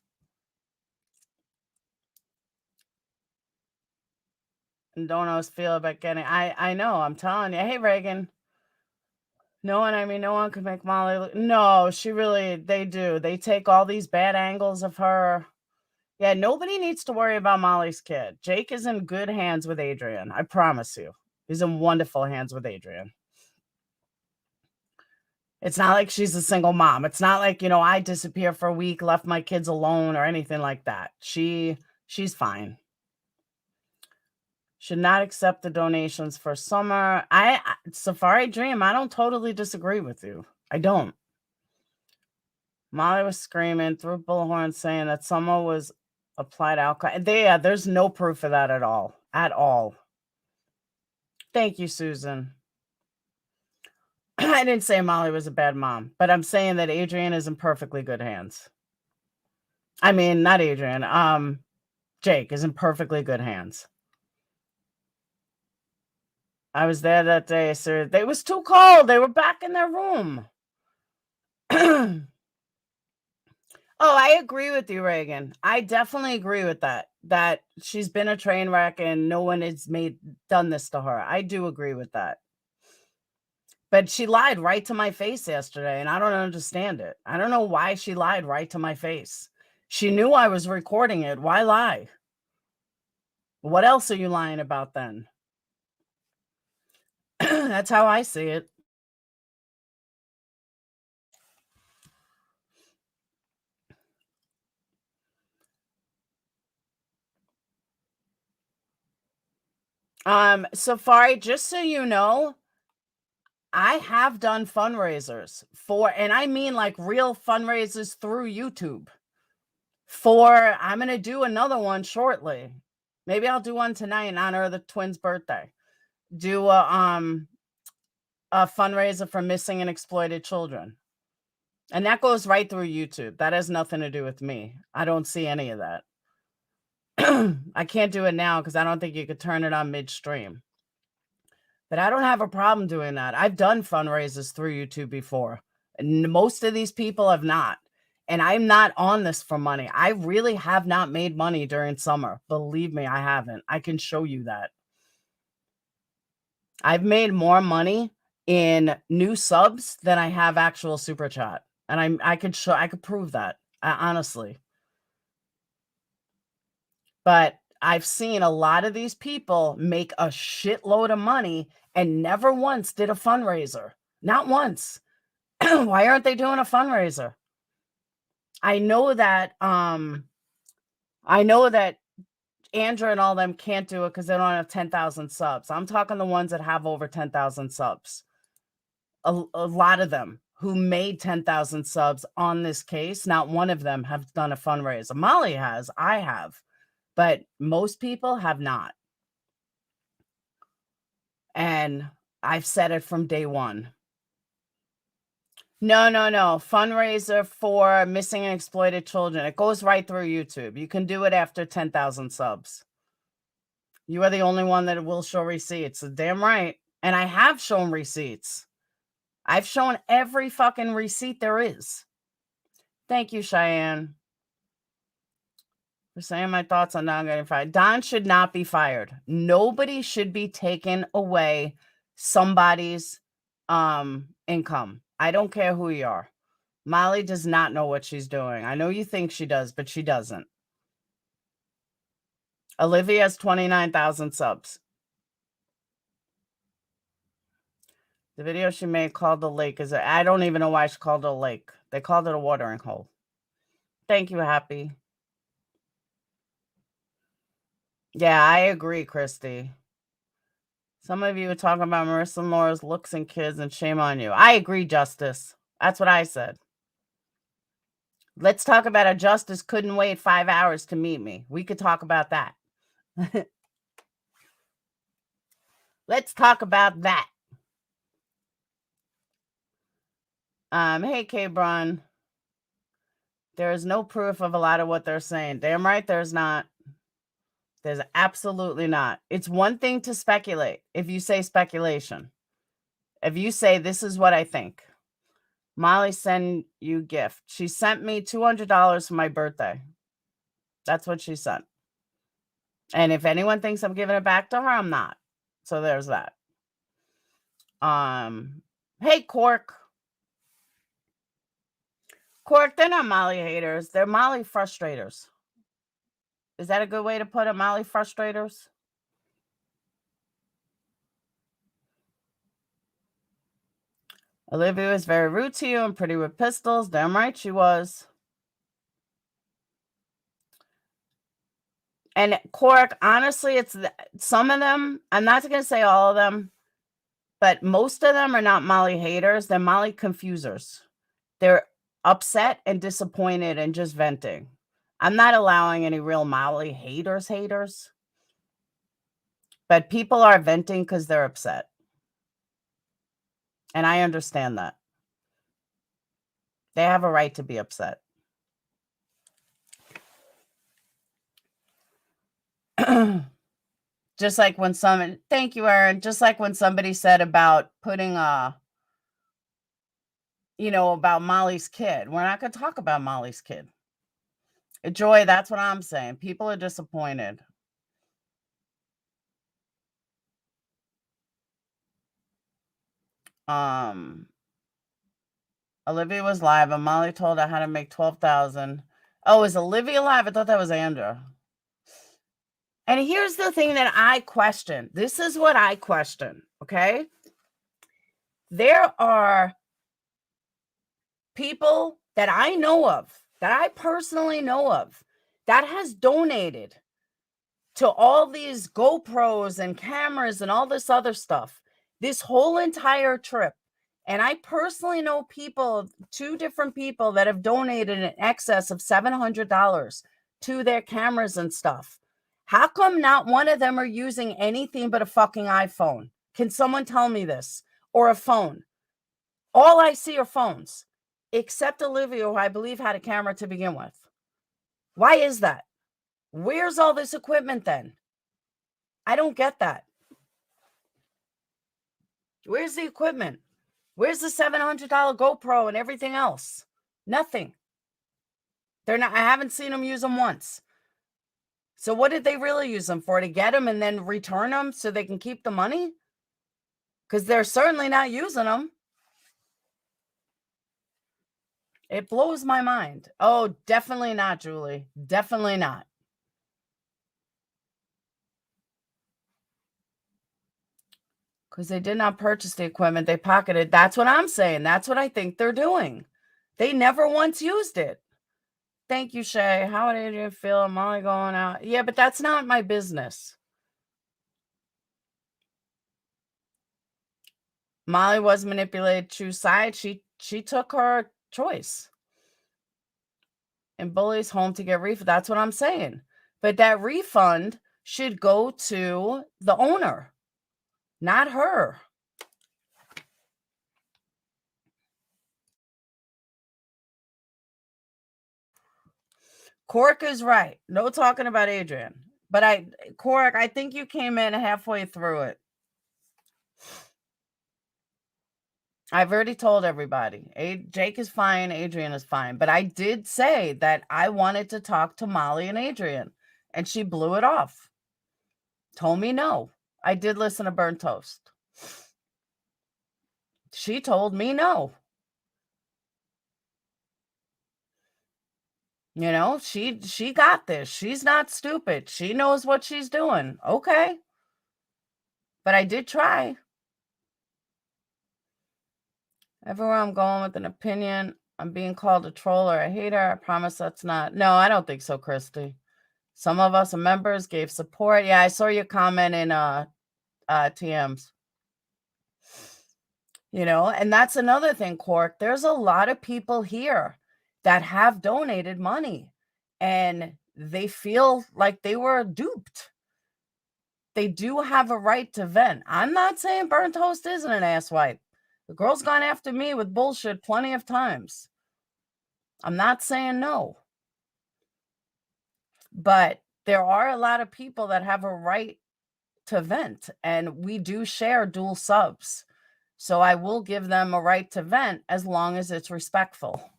And don't always feel about getting. I know. I'm telling you. Hey, Reagan. No one could make Molly look. No, she really. They do. They take all these bad angles of her. Yeah, nobody needs to worry about Molly's kid. Jake is in good hands with Adrian. I promise you. He's in wonderful hands with Adrian. It's not like she's a single mom. It's not like, I disappear for a week, left my kids alone or anything like that. She's fine. Should not accept the donations for summer. Safari Dream, I don't totally disagree with you. I don't. Molly was screaming through bullhorn saying that Summer was applied alcohol. There's no proof of that at all. At all. Thank you, Susan. I didn't say Molly was a bad mom, but I'm saying that Adrian is in perfectly good hands. I mean, not Adrian. Jake is in perfectly good hands. I was there that day, sir. It was too cold. They were back in their room. Oh, I agree with you, Reagan. I definitely agree with that. That she's been a train wreck and no one has done this to her. I do agree with that. But she lied right to my face yesterday, and I don't understand it. I don't know why she lied right to my face. She knew I was recording it. Why lie? What else are you lying about then? That's how I see it. Safari, just so you know, I have done fundraisers and I mean like real fundraisers through YouTube I'm going to do another one shortly. Maybe I'll do one tonight in honor of the twins' birthday. Do a fundraiser for missing and exploited children. And that goes right through YouTube. That has nothing to do with me. I don't see any of that. I can't do it now because I don't think you could turn it on midstream. But I don't have a problem doing that. I've done fundraisers through YouTube before. And most of these people have not. And I'm not on this for money. I really have not made money during summer. Believe me, I haven't. I can show you that. I've made more money in new subs than I have actual super chat. And I could prove that, honestly. But I've seen a lot of these people make a shitload of money and never once did a fundraiser. Not once. Why aren't they doing a fundraiser? I know that Andrew and all them can't do it because they don't have 10,000 subs. I'm talking the ones that have over 10,000 subs. A lot of them who made 10,000 subs on this case, not one of them have done a fundraiser. Molly has, I have, but most people have not. And I've said it from day one. No. Fundraiser for missing and exploited children. It goes right through YouTube. You can do it after 10,000 subs. You are the only one that will show receipts. So damn right. And I have shown receipts. I've shown every fucking receipt there is. Thank you, Cheyenne, for saying my thoughts on Don getting fired. Don should not be fired. Nobody should be taking away somebody's income. I don't care who you are. Molly does not know what she's doing. I know you think she does, but she doesn't. Olivia has 29,000 subs. The video she made called the lake I don't even know why she called it a lake. They called it a watering hole. Thank you, Happy. Yeah, I agree, Christy. Some of you were talking about Marissa Moore's looks and kids, and shame on you. I agree, Justice. That's what I said. Let's talk about how Justice couldn't wait 5 hours to meet me. We could talk about that. Let's talk about that. Hey, K-Bron. There is no proof of a lot of what they're saying. Damn right there's not. There's absolutely not. It's one thing to speculate if you say speculation. If you say, this is what I think. Molly sent you gift. She sent me $200 for my birthday. That's what she sent. And if anyone thinks I'm giving it back to her, I'm not. So there's that. Hey, Cork. Cork, they're not Molly haters. They're Molly frustrators. Is that a good way to put it, Molly frustrators? Olivia was very rude to you and pretty with pistols. Damn right she was. And Cork, honestly, it's some of them. I'm not going to say all of them, but most of them are not Molly haters. They're Molly confusers. They're upset and disappointed and just venting. I'm not allowing any real Molly haters. But people are venting because they're upset. And I understand that. They have a right to be upset. Just like when thank you, Aaron. Just like when somebody said about putting about Molly's kid. We're not going to talk about Molly's kid. Joy, that's what I'm saying. People are disappointed. Olivia was live and Molly told her how to make 12,000. Oh, is Olivia live? I thought that was Andrew. And here's the thing that I question. This is what I question, okay? There are people that I know of, that I personally know of, that has donated to all these GoPros and cameras and all this other stuff, this whole entire trip. And I personally know people, 2 different people that have donated in excess of $700 to their cameras and stuff. How come not one of them are using anything but a fucking iPhone? Can someone tell me this? Or a phone? All I see are phones, except Olivia, who I believe had a camera to begin with. Why is that? Where's all this equipment then? I don't get that. Where's the equipment? Where's the $700 GoPro and everything else? Nothing. They're not. I haven't seen them use them once. So what did they really use them for? To get them and then return them so they can keep the money? Because they're certainly not using them. It blows my mind. Oh, definitely not, Julie. Definitely not. Because they did not purchase the equipment. They pocketed. That's what I'm saying. That's what I think they're doing. They never once used it. Thank you, Shay. How did you feel? I'm only going out. Yeah, but that's not my business. Molly was manipulated to choose sides. She took her choice. And Bully's home to get refund. That's what I'm saying. But that refund should go to the owner, not her. Cork is right. No talking about Adrian. But Cork, I think you came in halfway through it. I've already told everybody. Jake is fine. Adrian is fine. But I did say that I wanted to talk to Molly and Adrian. And she blew it off. Told me no. I did listen to Burnt Toast. She told me no. You know, she got this. She's not stupid. She knows what she's doing. Okay. But I did try. Everywhere I'm going with an opinion, I'm being called a troll or a hater. I promise that's not. No, I don't think so, Christy. Some of us members gave support. Yeah, I saw your comment in TMs. You know, and that's another thing, Cork. There's a lot of people here that have donated money and they feel like they were duped. They do have a right to vent. I'm not saying Burnt Toast isn't an asswipe. The girl's gone after me with bullshit plenty of times. I'm not saying no. But there are a lot of people that have a right to vent, and we do share dual subs. So I will give them a right to vent as long as it's respectful.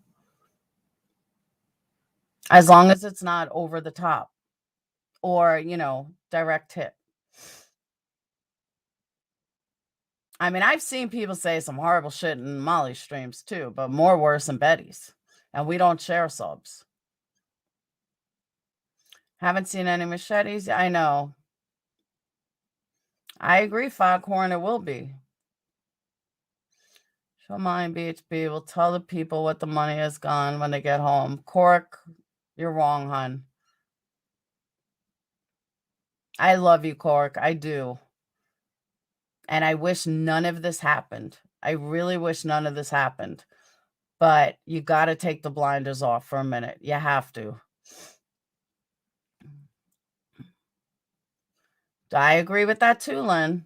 As long as it's not over the top or, direct hit. I mean, I've seen people say some horrible shit in Molly's streams too, but more worse than Betty's. And we don't share subs. Haven't seen any machetes. I know. I agree, Foghorn, it will be. Show mine BHB will tell the people what the money has gone when they get home. Cork, you're wrong, hon. I love you, Cork. I do. And I wish none of this happened. I really wish none of this happened. But you got to take the blinders off for a minute. You have to. I agree with that too, Lynn.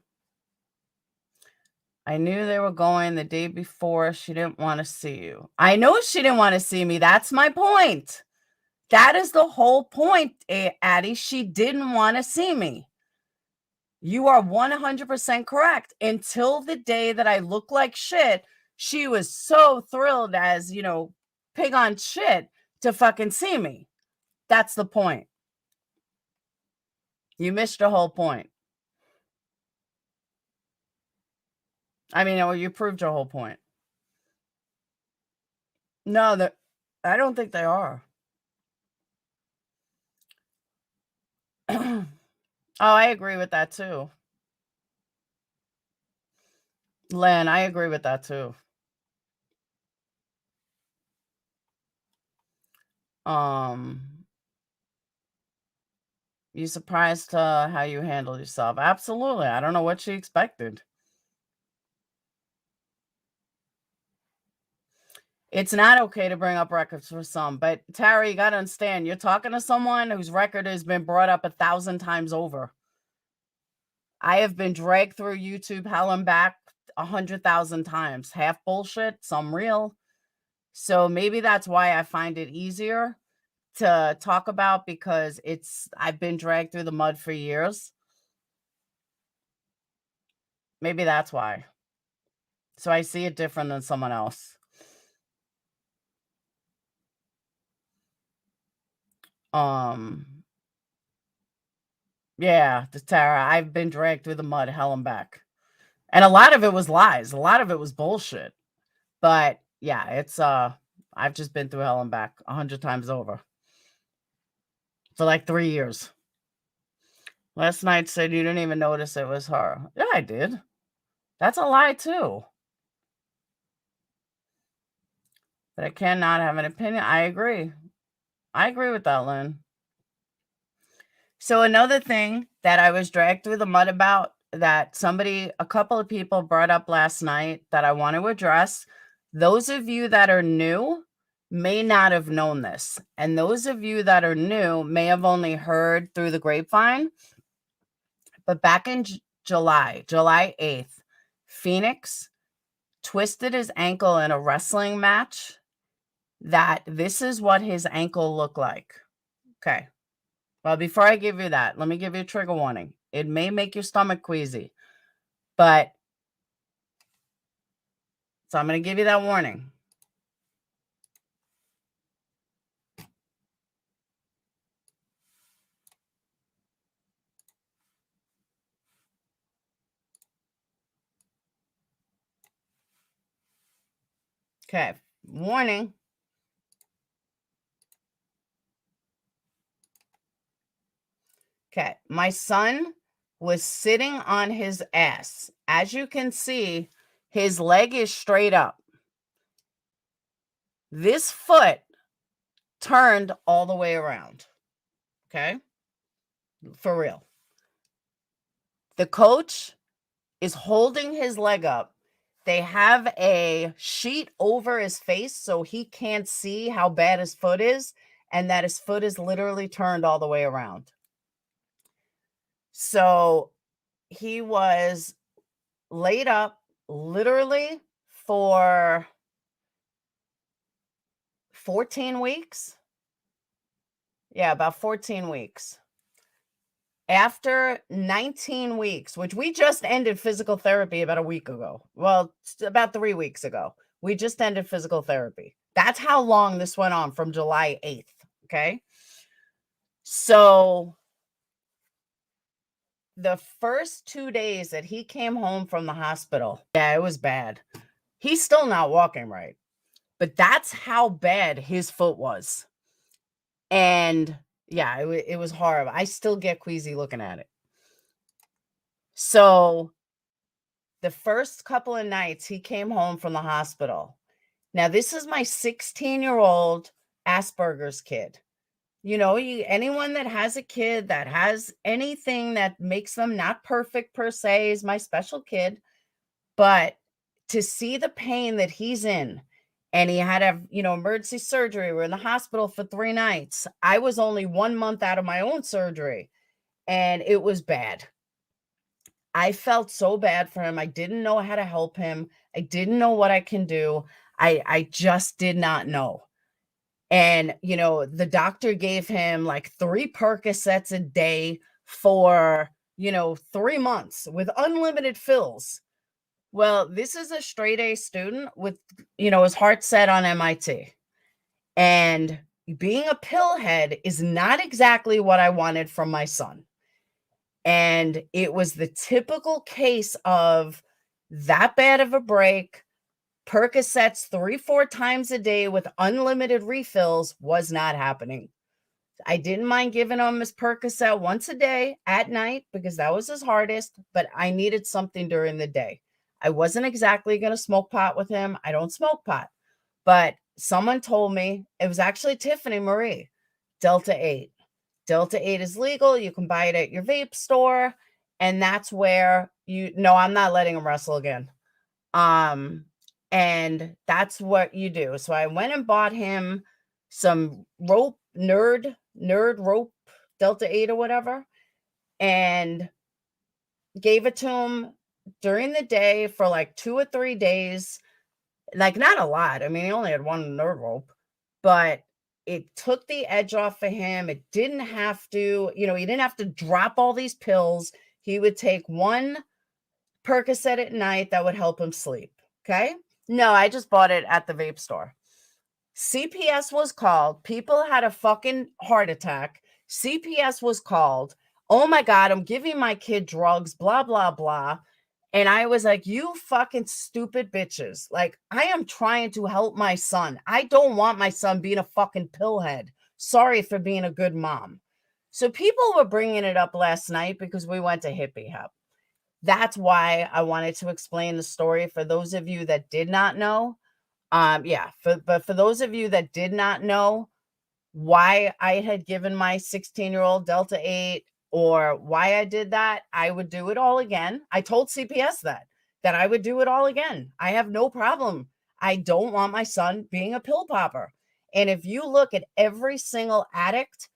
I knew they were going the day before. She didn't want to see you. I know she didn't want to see me. That's my point. That is the whole point, Addie. She didn't want to see me. You are 100% correct. Until the day that I look like shit, she was so thrilled as, pig on shit to fucking see me. That's the point. You missed the whole point. I mean, you proved your whole point. No, I don't think they are. Oh, I agree with that too. Len, I agree with that too. You surprised how you handled yourself? Absolutely. I don't know what she expected. It's not okay to bring up records for some, but Tara, you got to understand, you're talking to someone whose record has been brought up 1,000 times over. I have been dragged through YouTube hell and back 100,000 times. Half bullshit, some real. So maybe that's why I find it easier to talk about, because I've been dragged through the mud for years. Maybe that's why. So I see it different than someone else. Yeah, the Tara, I've been dragged through the mud hell and back. And a lot of it was lies. A lot of it was bullshit. But yeah, I've just been through hell and back 100 times over for like 3 years. Last night said you didn't even notice it was her. Yeah, I did. That's a lie too. But I cannot have an opinion. I agree. I agree with that, Lynn. So another thing that I was dragged through the mud about, that a couple of people brought up last night that I want to address. Those of you that are new may not have known this. And those of you that are new may have only heard through the grapevine. But back in July 8th, Phoenix twisted his ankle in a wrestling match. That this is what his ankle looked like. Okay. Well, before I give you that, let me give you a trigger warning. It may make your stomach queasy, but so I'm going to give you that warning. Okay. Warning. Okay. My son was sitting on his ass. As you can see, his leg is straight up. This foot turned all the way around. Okay. For real. The coach is holding his leg up. They have a sheet over his face so he can't see how bad his foot is, and that his foot is literally turned all the way around. So he was laid up literally for 14 weeks. Yeah, about 14 weeks. After 19 weeks, which we just ended physical therapy about a week ago. Well, about 3 weeks ago. We just ended physical therapy. That's how long this went on, from July 8th. Okay. So the first 2 days that he came home from the hospital, yeah, it was bad. He's still not walking right, but that's how bad his foot was. And yeah, it was horrible. I still get queasy looking at it. So the first couple of nights he came home from the hospital. Now, this is my 16-year-old Asperger's kid. You know, anyone that has a kid that has anything that makes them not perfect per se is my special kid. But to see the pain that he's in, and he had emergency surgery. We're in the hospital for 3 nights. I was only 1 month out of my own surgery, and it was bad. I felt so bad for him. I didn't know how to help him. I didn't know what I can do. I just did not know. And, the doctor gave him like 3 Percocets a day for, 3 months with unlimited fills. Well, this is a straight A student with, his heart set on MIT. And being a pillhead is not exactly what I wanted from my son. And it was the typical case of that bad of a break. Percocets 3-4 times a day with unlimited refills was not happening. I didn't mind giving him his Percocet once a day at night because that was his hardest, but I needed something during the day. I wasn't exactly going to smoke pot with him. I don't smoke pot, but someone told me, it was actually Tiffany Marie, Delta 8. Delta 8 is legal. You can buy it at your vape store. And that's where no, I'm not letting him wrestle again. And that's what you do. So I went and bought him some rope, nerd rope, Delta 8 or whatever, and gave it to him during the day for like 2 or 3 days. Like, not a lot. I mean, he only had one nerd rope, but it took the edge off for him. It didn't have to, he didn't have to drop all these pills. He would take one Percocet at night that would help him sleep. Okay. No, I just bought it at the vape store. CPS was called. People had a fucking heart attack. CPS was called. Oh my God, I'm giving my kid drugs, blah, blah, blah. And I was like, you fucking stupid bitches. Like, I am trying to help my son. I don't want my son being a fucking pillhead. Sorry for being a good mom. So people were bringing it up last night because we went to Hippie Hop. That's why I wanted to explain the story for those of you that did not know. But for those of you that did not know why I had given my 16-year-old Delta 8 or why I did that, I would do it all again. I told CPS that I would do it all again. I have no problem. I don't want my son being a pill popper. And if you look at every single addict,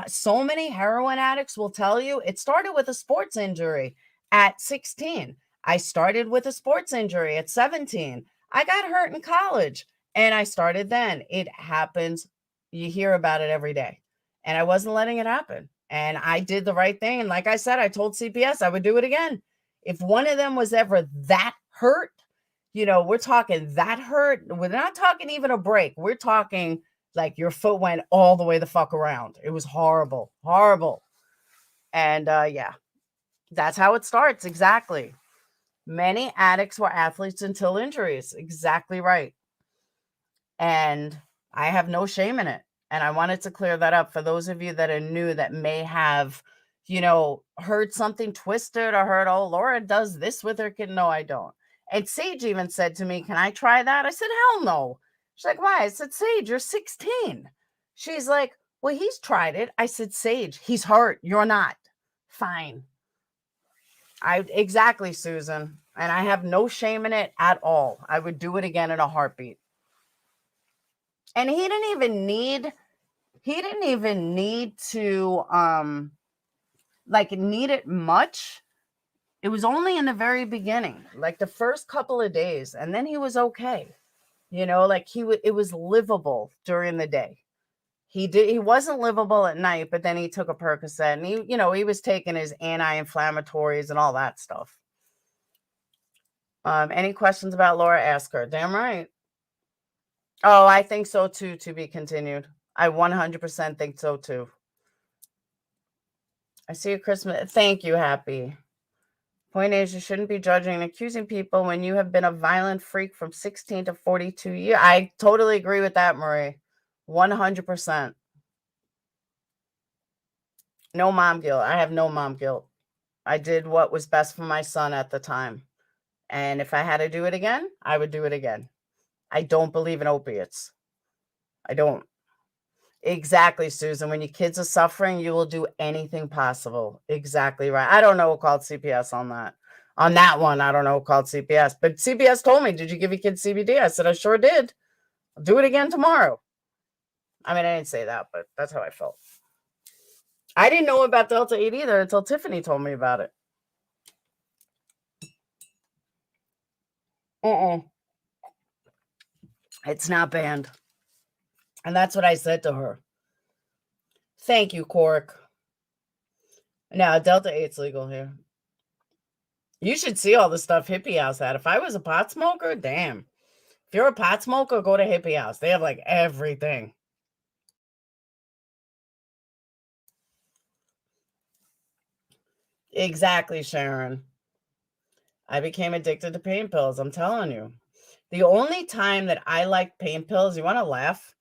so many heroin addicts will tell you it started with a sports injury at 16. I started with a sports injury at 17. I got hurt in college and I started then. It happens. You hear about it every day. And I wasn't letting it happen. And I did the right thing. And like I said, I told CPS I would do it again. If one of them was ever that hurt, we're talking that hurt. We're not talking even a break. We're talking like your foot went all the way the fuck around. It was horrible, horrible. And that's how it starts. Exactly. Many addicts were athletes until injuries. Exactly right. And I have no shame in it. And I wanted to clear that up for those of you that are new that may have, heard something twisted or heard, oh, Laura does this with her kid. No, I don't. And Sage even said to me, can I try that? I said, hell no. She's like, why? I said, Sage, you're 16. She's like, well, he's tried it. I said, Sage, he's hurt. You're not. Fine. Exactly, Susan. And I have no shame in it at all. I would do it again in a heartbeat. And he didn't even need to need it much. It was only in the very beginning, like the first couple of days, and then he was okay. It was livable during the day. He wasn't livable at night, but then he took a Percocet and he was taking his anti-inflammatories and all that stuff. Any questions about Laura? Ask her. Damn right. Oh, I think so too, to be continued. I 100% think so too. I see you, Christmas. Thank you, Happy. Point is, you shouldn't be judging and accusing people when you have been a violent freak from 16 to 42 years. I totally agree with that, Marie. 100%. No mom guilt. I have no mom guilt. I did what was best for my son at the time. And if I had to do it again, I would do it again. I don't believe in opiates. I don't. Exactly, Susan. When your kids are suffering, you will do anything possible. Exactly right. I don't know who called CPS on that. On that one, I don't know who called CPS. But CPS told me, did you give your kids CBD? I said, I sure did. I'll do it again tomorrow. I mean, I didn't say that, but that's how I felt. I didn't know about Delta 8 either until Tiffany told me about it. It's not banned. And that's what I said to her. Thank you, Cork. Now, Delta 8's legal here. You should see all the stuff Hippie House had. If I was a pot smoker, damn. If you're a pot smoker, go to Hippie House. They have like everything. Exactly, Sharon. I became addicted to pain pills. I'm telling you. The only time that I like pain pills, you want to laugh?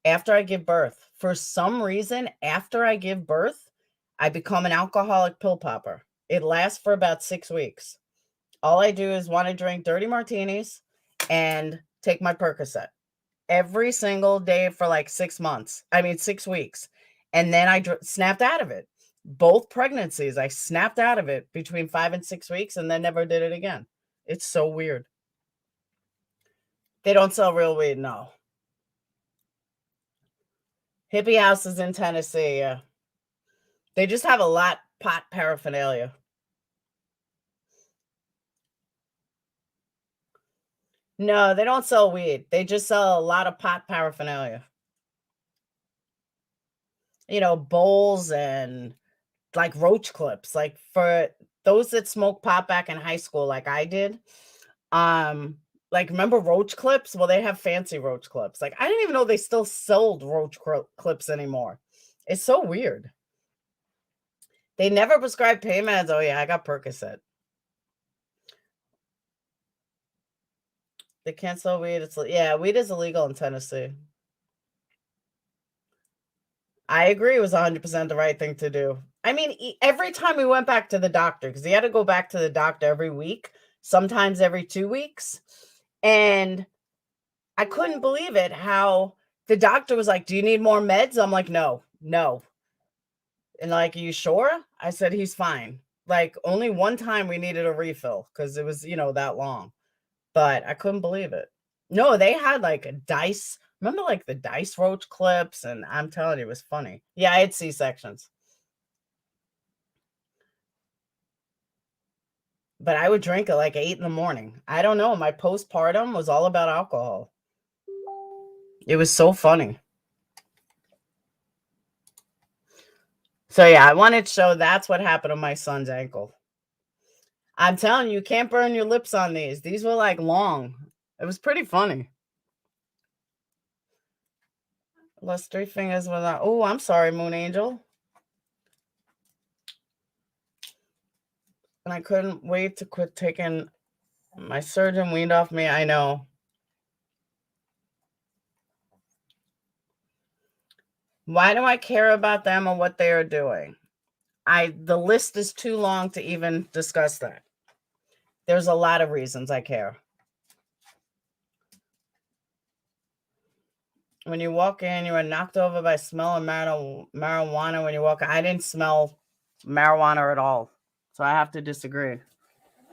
After I give birth. For some reason, after I give birth, I become an alcoholic pill popper. It lasts for about 6 weeks. All I do is want to drink dirty martinis and take my Percocet every single day for like 6 months. I mean, 6 weeks. And then I snapped out of it. Both pregnancies, I snapped out of it between 5 and 6 weeks and then never did it again. It's so weird. They don't sell real weed, no. Hippie houses in Tennessee, yeah. They just have a lot pot paraphernalia. No, they don't sell weed. They just sell a lot of pot paraphernalia. Bowls and like roach clips. Like for those that smoke pot back in high school, like I did, like remember roach clips? Well, they have fancy roach clips. Like I didn't even know they still sold roach clips anymore. It's so weird. They never prescribe pain meds. Oh yeah, I got Percocet. They can't sell weed. Weed is illegal in Tennessee. I agree. It was 100% the right thing to do. I mean, every time we went back to the doctor, because he had to go back to the doctor every week, sometimes every 2 weeks, and I couldn't believe it how the doctor was like, "Do you need more meds?" I'm like, "No, no." And like, "Are you sure?" I said, "He's fine." Like, only one time we needed a refill because it was, that long. But I couldn't believe it. No, they had like a dice. Remember like the dice roach clips? And I'm telling you, it was funny. Yeah, I had C-sections. But I would drink at like 8 in the morning. I don't know. My postpartum was all about alcohol. It was so funny. So yeah, I wanted to show that's what happened to my son's ankle. I'm telling you, you can't burn your lips on these. These were like long. It was pretty funny. Lost 3 fingers without. Oh, I'm sorry, Moon Angel. And I couldn't wait to quit taking. My surgeon weaned off me. I know. Why do I care about them and what they are doing? The list is too long to even discuss that. There's a lot of reasons I care. When you walk in, you are knocked over by smell of marijuana when you walk in. I didn't smell marijuana at all. So I have to disagree.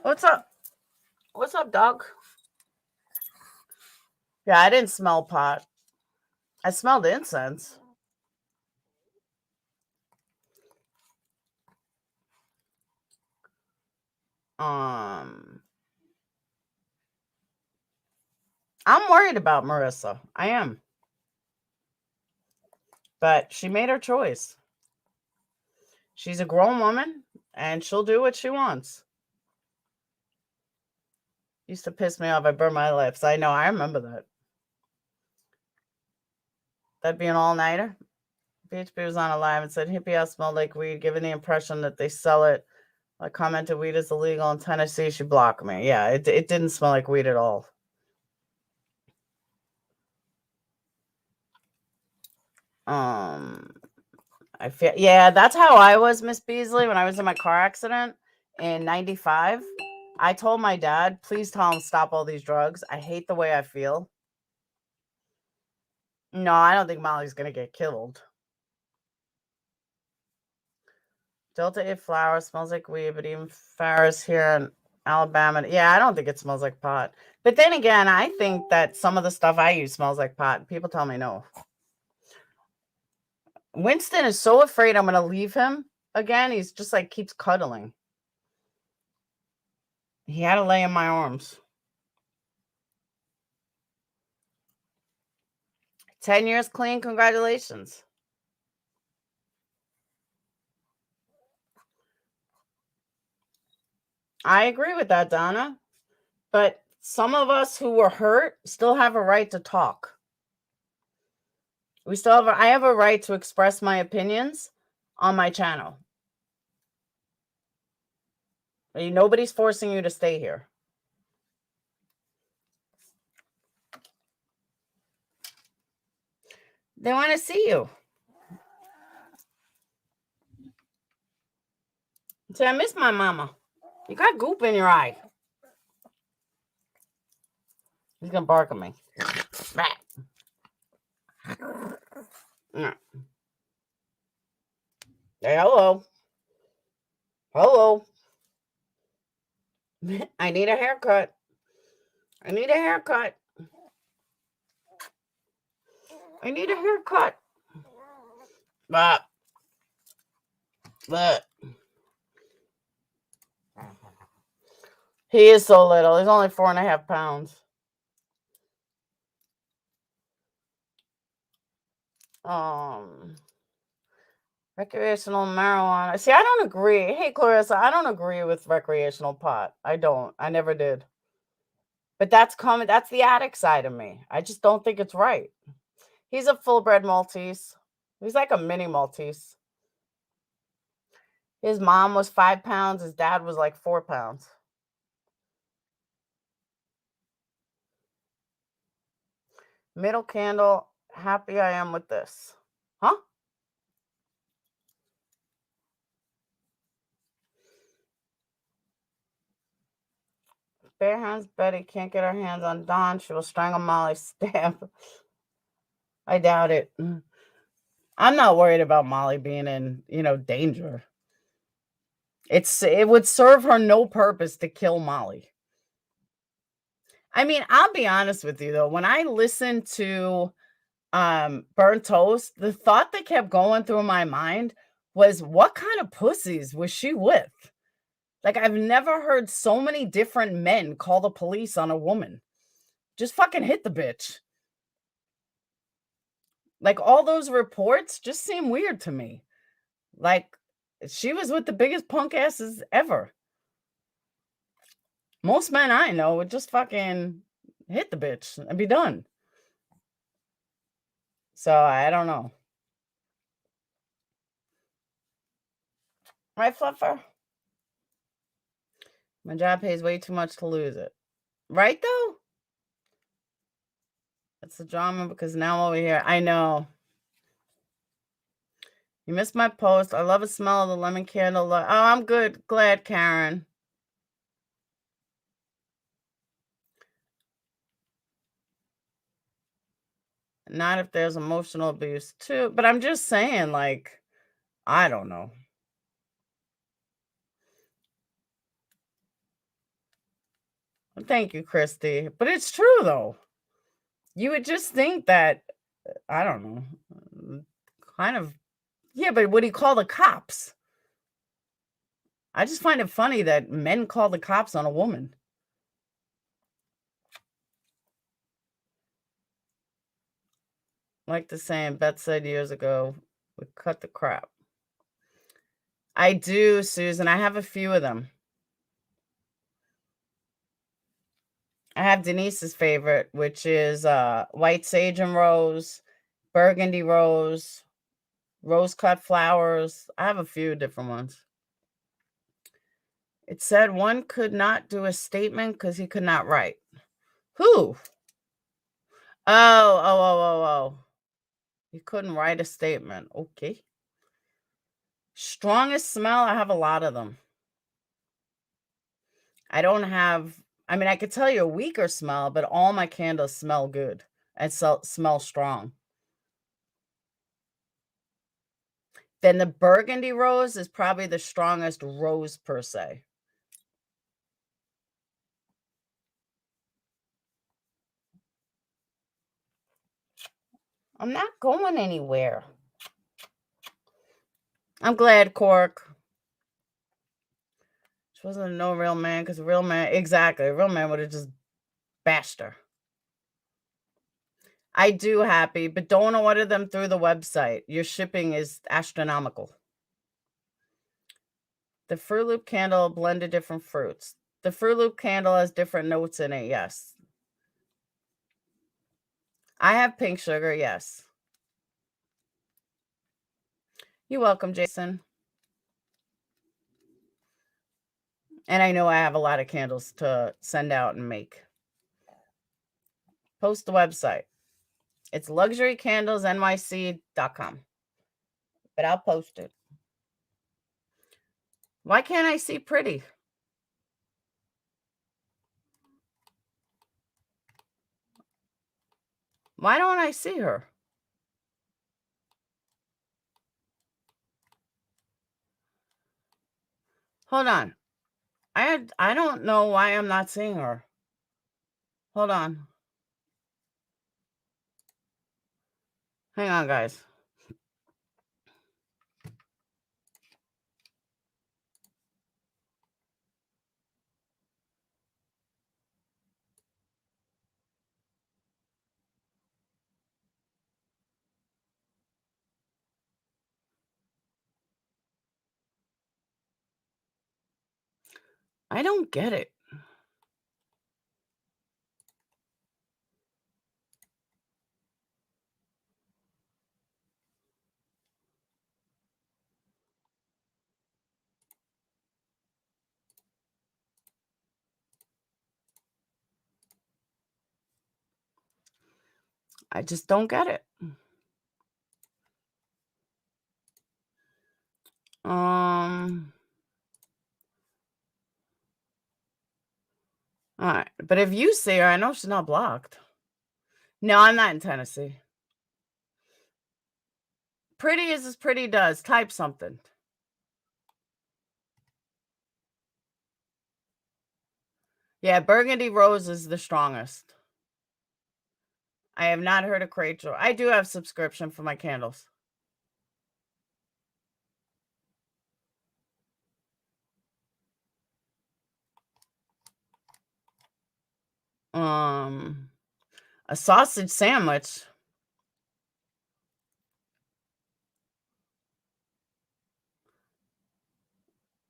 What's up? What's up, dog? Yeah, I didn't smell pot. I smelled incense. I'm worried about Marissa. I am. But she made her choice. She's a grown woman and she'll do what she wants. Used to piss me off. I burned my lips. I know. I remember that. That'd be an all-nighter. BHB was on a live and said hippie house smelled like weed, giving the impression that they sell it. I commented weed is illegal in Tennessee. She blocked me. Yeah, it didn't smell like weed at all. I feel that's how I was, Miss Beasley, when I was in my car accident in 95. I told my dad, please tell him stop all these drugs. I hate the way I feel. No, I don't think Molly's gonna get killed. Delta 8 flower smells like weed, but even Farris here in Alabama. Yeah, I don't think it smells like pot. But then again, I think that some of the stuff I use smells like pot. People tell me no. Winston is so afraid I'm going to leave him again. He's just like keeps cuddling. He had to lay in my arms. 10 years clean. Congratulations. I agree with that, Donna. But some of us who were hurt still have a right to talk. I have a right to express my opinions on my channel. Nobody's forcing you to stay here. They want to see you. Say, I miss my mama. You got goop in your eye. He's going to bark at me. Hey, hello. Hello. I need a haircut. I need a haircut. I need a haircut. But, but he is so little. He's only 4.5 pounds. Recreational marijuana. See, I don't agree. Hey, Clarissa, I don't agree with recreational pot. I don't. I never did. But that's common. That's the addict side of me. I just don't think it's right. He's a full-bred Maltese. He's like a mini Maltese. His mom was 5 pounds. His dad was like 4 pounds. Middle candle. Happy I am with this. Huh? Bare hands Betty can't get her hands on Don. She will strangle Molly stab. I doubt it. I'm not worried about Molly being in, danger. It would serve her no purpose to kill Molly. I mean, I'll be honest with you though. When I listened to Burnt Toast, the thought that kept going through my mind was, what kind of pussies was she with? Like, I've never heard so many different men call the police on a woman. Just fucking hit the bitch. Like, all those reports just seem weird to me. Like, she was with the biggest punk asses ever. Most men I know would just fucking hit the bitch and be done. So I don't know. Right, Fluffer? My job pays way too much to lose it. Right, though? That's the drama because now I'm over here. I know. You missed my post. I love the smell of the lemon candle. Oh, I'm good. Glad, Karen. Not if there's emotional abuse, too. But I'm just saying, like, I don't know. Thank you, Christy. But it's true, though. You would just think that, I don't know, kind of, yeah, but what do you call the cops? I just find it funny that men call the cops on a woman. Like the saying Beth said years ago, we cut the crap. I do, Susan. I have a few of them. I have Denise's favorite, which is white sage and rose, burgundy rose, rose cut flowers. I have a few different ones. It said one could not do a statement because he could not write. Who? Oh. He couldn't write a statement. Okay. Strongest smell, I have a lot of them. I don't have, I mean, I could tell you a weaker smell, but all my candles smell good and smell strong. Then the burgundy rose is probably the strongest rose per se. I'm not going anywhere. I'm glad, Cork. She wasn't no real man because a real man, exactly, a real man would have just bashed her. I do, Happy, but don't order them through the website. Your shipping is astronomical. The Fruit Loop candle blended different fruits. The Fruit Loop candle has different notes in it, yes. I have pink sugar, yes. You're welcome, Jason. And I know I have a lot of candles to send out and make. Post the website. It's luxurycandlesnyc.com. But I'll post it. Why can't I see pretty? Why don't I see her? Hold on. I don't know why I'm not seeing her. Hold on. Hang on, guys. I don't get it. I just don't get it. Alright, but if you see her, I know she's not blocked. No, I'm not in Tennessee. Pretty is as pretty does. Type something. Yeah, Burgundy Rose is the strongest. I have not heard of Rachel. I do have subscription for my candles. A sausage sandwich.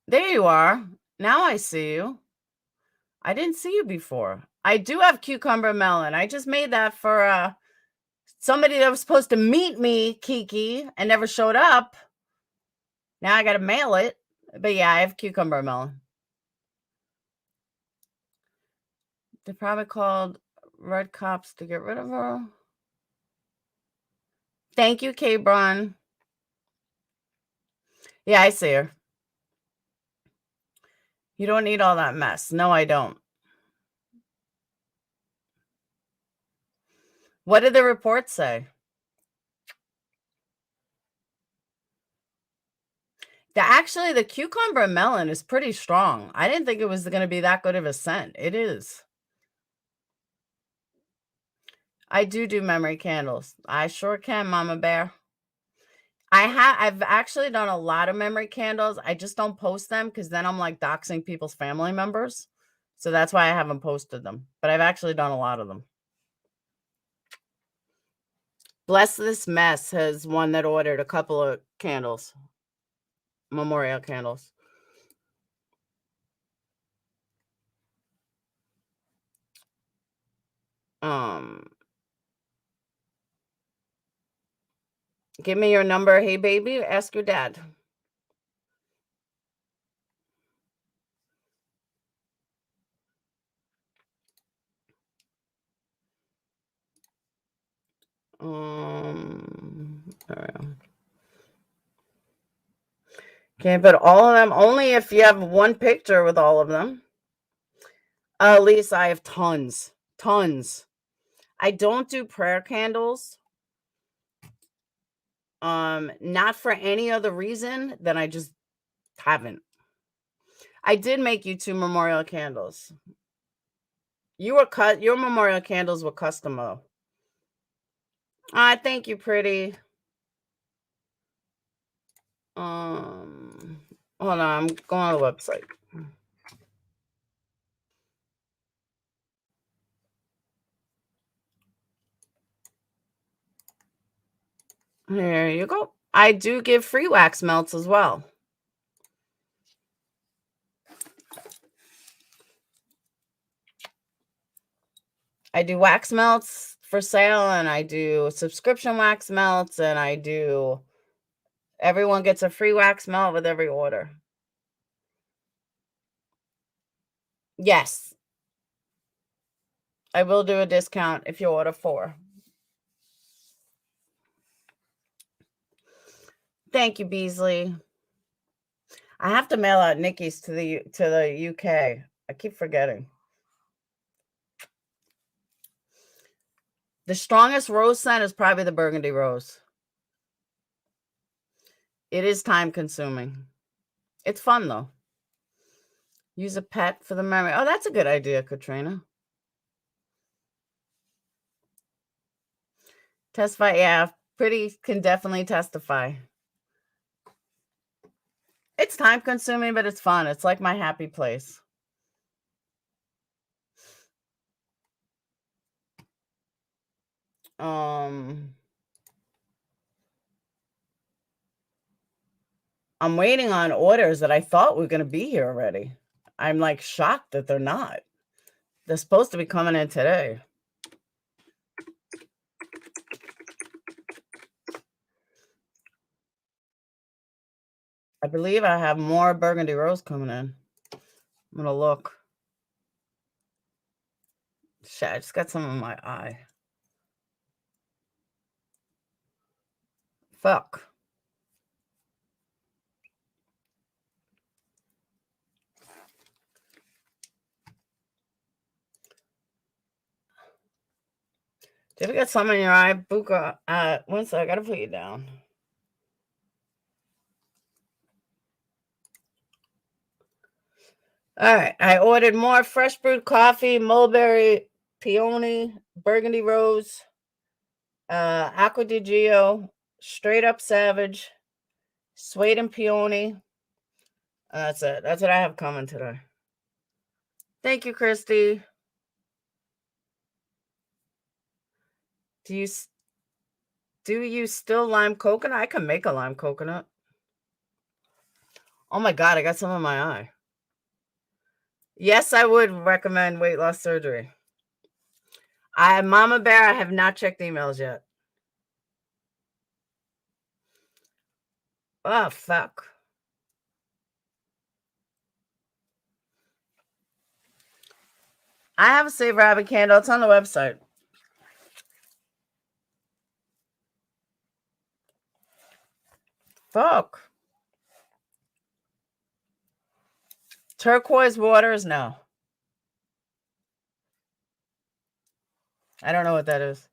There you are. Now I see you. I didn't see you before. I do have cucumber melon. I just made that for somebody that was supposed to meet me, Kiki, and never showed up. Now I gotta mail it. But yeah, I have cucumber melon. They probably called red cops to get rid of her. Thank you, K-Bron. Yeah, I see her. You don't need all that mess. No, I don't. What did the report say? Actually, the cucumber melon is pretty strong. I didn't think it was going to be that good of a scent. It is. I do memory candles. I sure can, Mama Bear. I've actually done a lot of memory candles. I just don't post them because then I'm like doxing people's family members. So that's why I haven't posted them. But I've actually done a lot of them. Bless This Mess has one that ordered a couple of candles. Memorial candles. Give me your number. Hey, baby, ask your dad. Can't put all of them. Only if you have one picture with all of them. Lisa, I have tons. I don't do prayer candles. Not for any other reason than I just haven't. I did make you 2 memorial candles. Your memorial candles were custom though. Thank you, pretty. Hold on, I'm going on the website. Here you go. I do give free wax melts as well. I do wax melts for sale, and I do subscription wax melts, and I do everyone gets a free wax melt with every order. Yes. I will do a discount if you order 4. Thank you, Beasley. I have to mail out Nikki's to the UK. I keep forgetting. The strongest rose scent is probably the burgundy rose. It is time consuming. It's fun though. Use a pet for the memory. Oh, that's a good idea, Katrina. Testify, yeah. Pretty can definitely testify. It's time consuming, but it's fun. It's like my happy place. I'm waiting on orders that I thought were going to be here already. I'm like shocked that they're not. They're supposed to be coming in today. I believe I have more burgundy rose coming in. I'm going to look. Shit, I just got some in my eye. Fuck. Did you get some in your eye, Buka? One sec, I gotta put you down. All right, I ordered more fresh brewed coffee, mulberry, peony, burgundy rose, aqua di gio, straight up savage, suede and peony. That's it. That's what I have coming today. Thank you, Christy. Do you still lime coconut? I can make a lime coconut. Oh my God, I got some in my eye. Yes, I would recommend weight loss surgery. Mama Bear, I have not checked emails yet. Oh, fuck. I have a Save Rabbit candle. It's on the website. Fuck. Turquoise waters? No. I don't know what that is.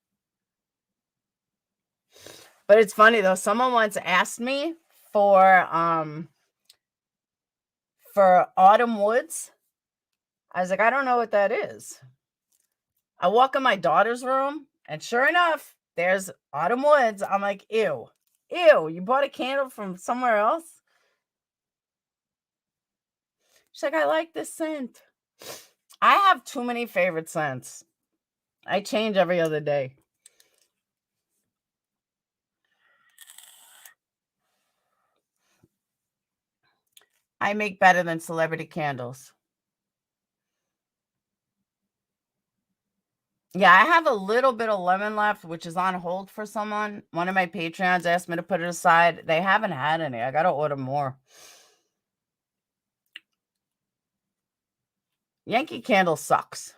But it's funny though. Someone once asked me for autumn woods. I was like, I don't know what that is. I walk in my daughter's room, and sure enough, there's autumn woods. I'm like, ew. Ew, you bought a candle from somewhere else? She's like, I like this scent. I have too many favorite scents. I change every other day. I make better than celebrity candles. Yeah, I have a little bit of lemon left, which is on hold for someone. One of my Patreons asked me to put it aside. They haven't had any. I got to order more. Yankee Candle sucks.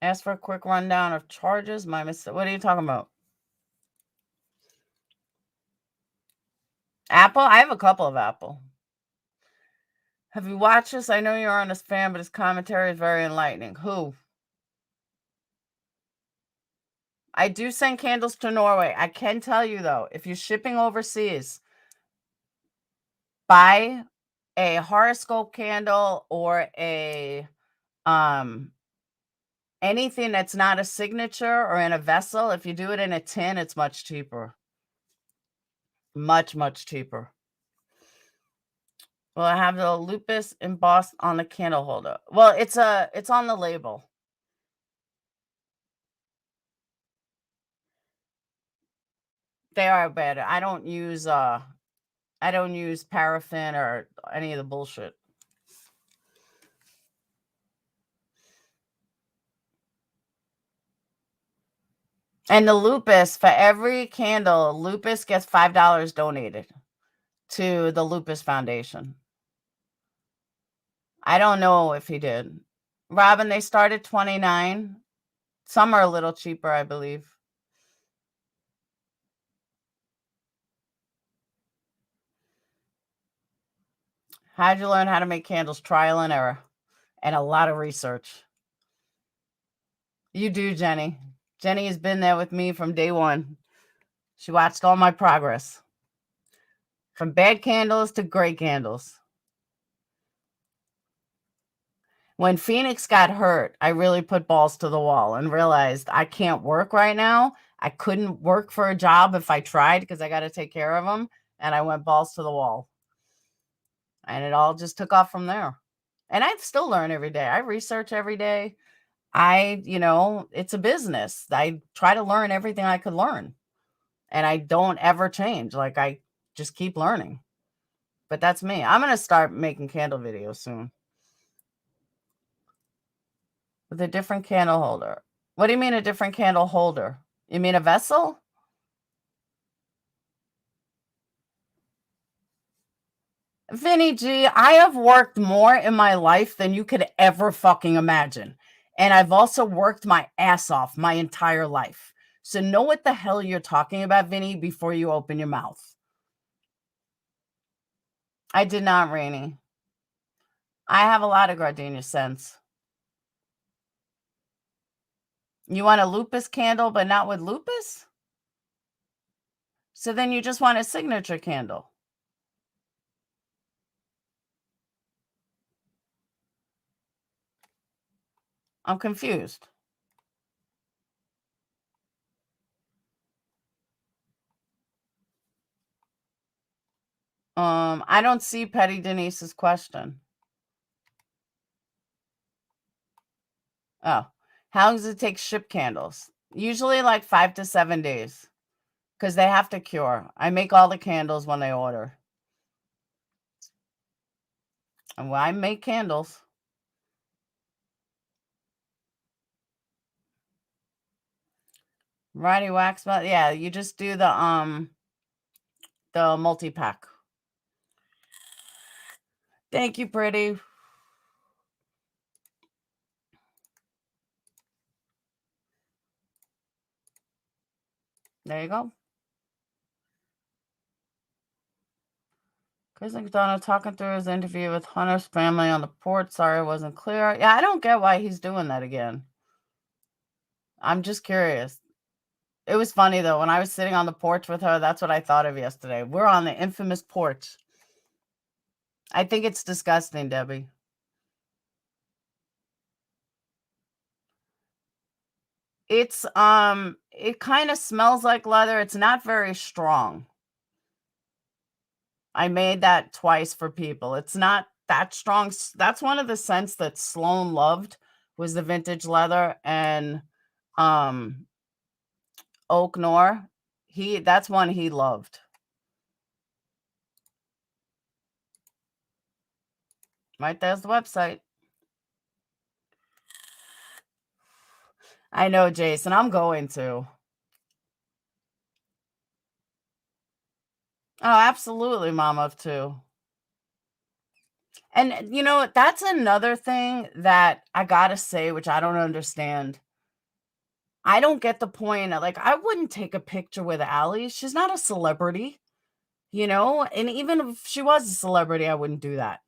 Ask for a quick rundown of charges. What are you talking about? Apple? I have a couple of Apple. Have you watched this? I know you aren't a fan, but his commentary is very enlightening. Who? I do send candles to Norway. I can tell you, though, if you're shipping overseas, buy a horoscope candle or a anything that's not a signature or in a vessel. If you do it in a tin, it's much cheaper. Much, much cheaper. Well, I have the lupus embossed on the candle holder. Well, it's on the label. They are better. I don't use paraffin or any of the bullshit. And the lupus, for every candle, lupus gets $5 donated to the Lupus Foundation. I don't know if he did. Robin, they start at $29. Some are a little cheaper, I believe. How'd you learn how to make candles? Trial and error and a lot of research. You do, Jenny. Jenny has been there with me from day one. She watched all my progress. From bad candles to great candles. When Phoenix got hurt, I really put balls to the wall and realized I can't work right now. I couldn't work for a job if I tried because I got to take care of him. And I went balls to the wall. And it all just took off from there. And I still learn every day. I research every day. It's a business. I try to learn everything I could learn. And I don't ever change. Like, I just keep learning. But that's me. I'm going to start making candle videos soon. With a different candle holder. What do you mean a different candle holder? You mean a vessel? Vinny G, I have worked more in my life than you could ever fucking imagine. And I've also worked my ass off my entire life. So know what the hell you're talking about, Vinny, before you open your mouth. I did not, Rainey. I have a lot of gardenia scents. You want a lupus candle, but not with lupus? So then you just want a signature candle. I'm confused. I don't see Petty Denise's question. Oh, how long does it take ship candles? Usually like 5 to 7 days because they have to cure. I make all the candles when they order. And when I make candles. Variety wax melt. Yeah, you just do the multi-pack. Thank you, pretty. There you go. Chris McDonough talking through his interview with Hunter's family on the porch. Sorry it wasn't clear. Yeah, I don't get why he's doing that again. I'm just curious. It was funny, though. When I was sitting on the porch with her, that's what I thought of yesterday. We're on the infamous porch. I think it's disgusting, Debbie. It's, it kind of smells like leather. It's not very strong. I made that twice for people. It's not that strong. That's one of the scents that Sloan loved was the vintage leather and Oak Noir. That's one he loved. Right there's the website. I know, Jason. I'm going to. Oh, absolutely, Mom of Two. And, that's another thing that I gotta say, which I don't understand. I don't get the point. Like, I wouldn't take a picture with Allie. She's not a celebrity, And even if she was a celebrity, I wouldn't do that.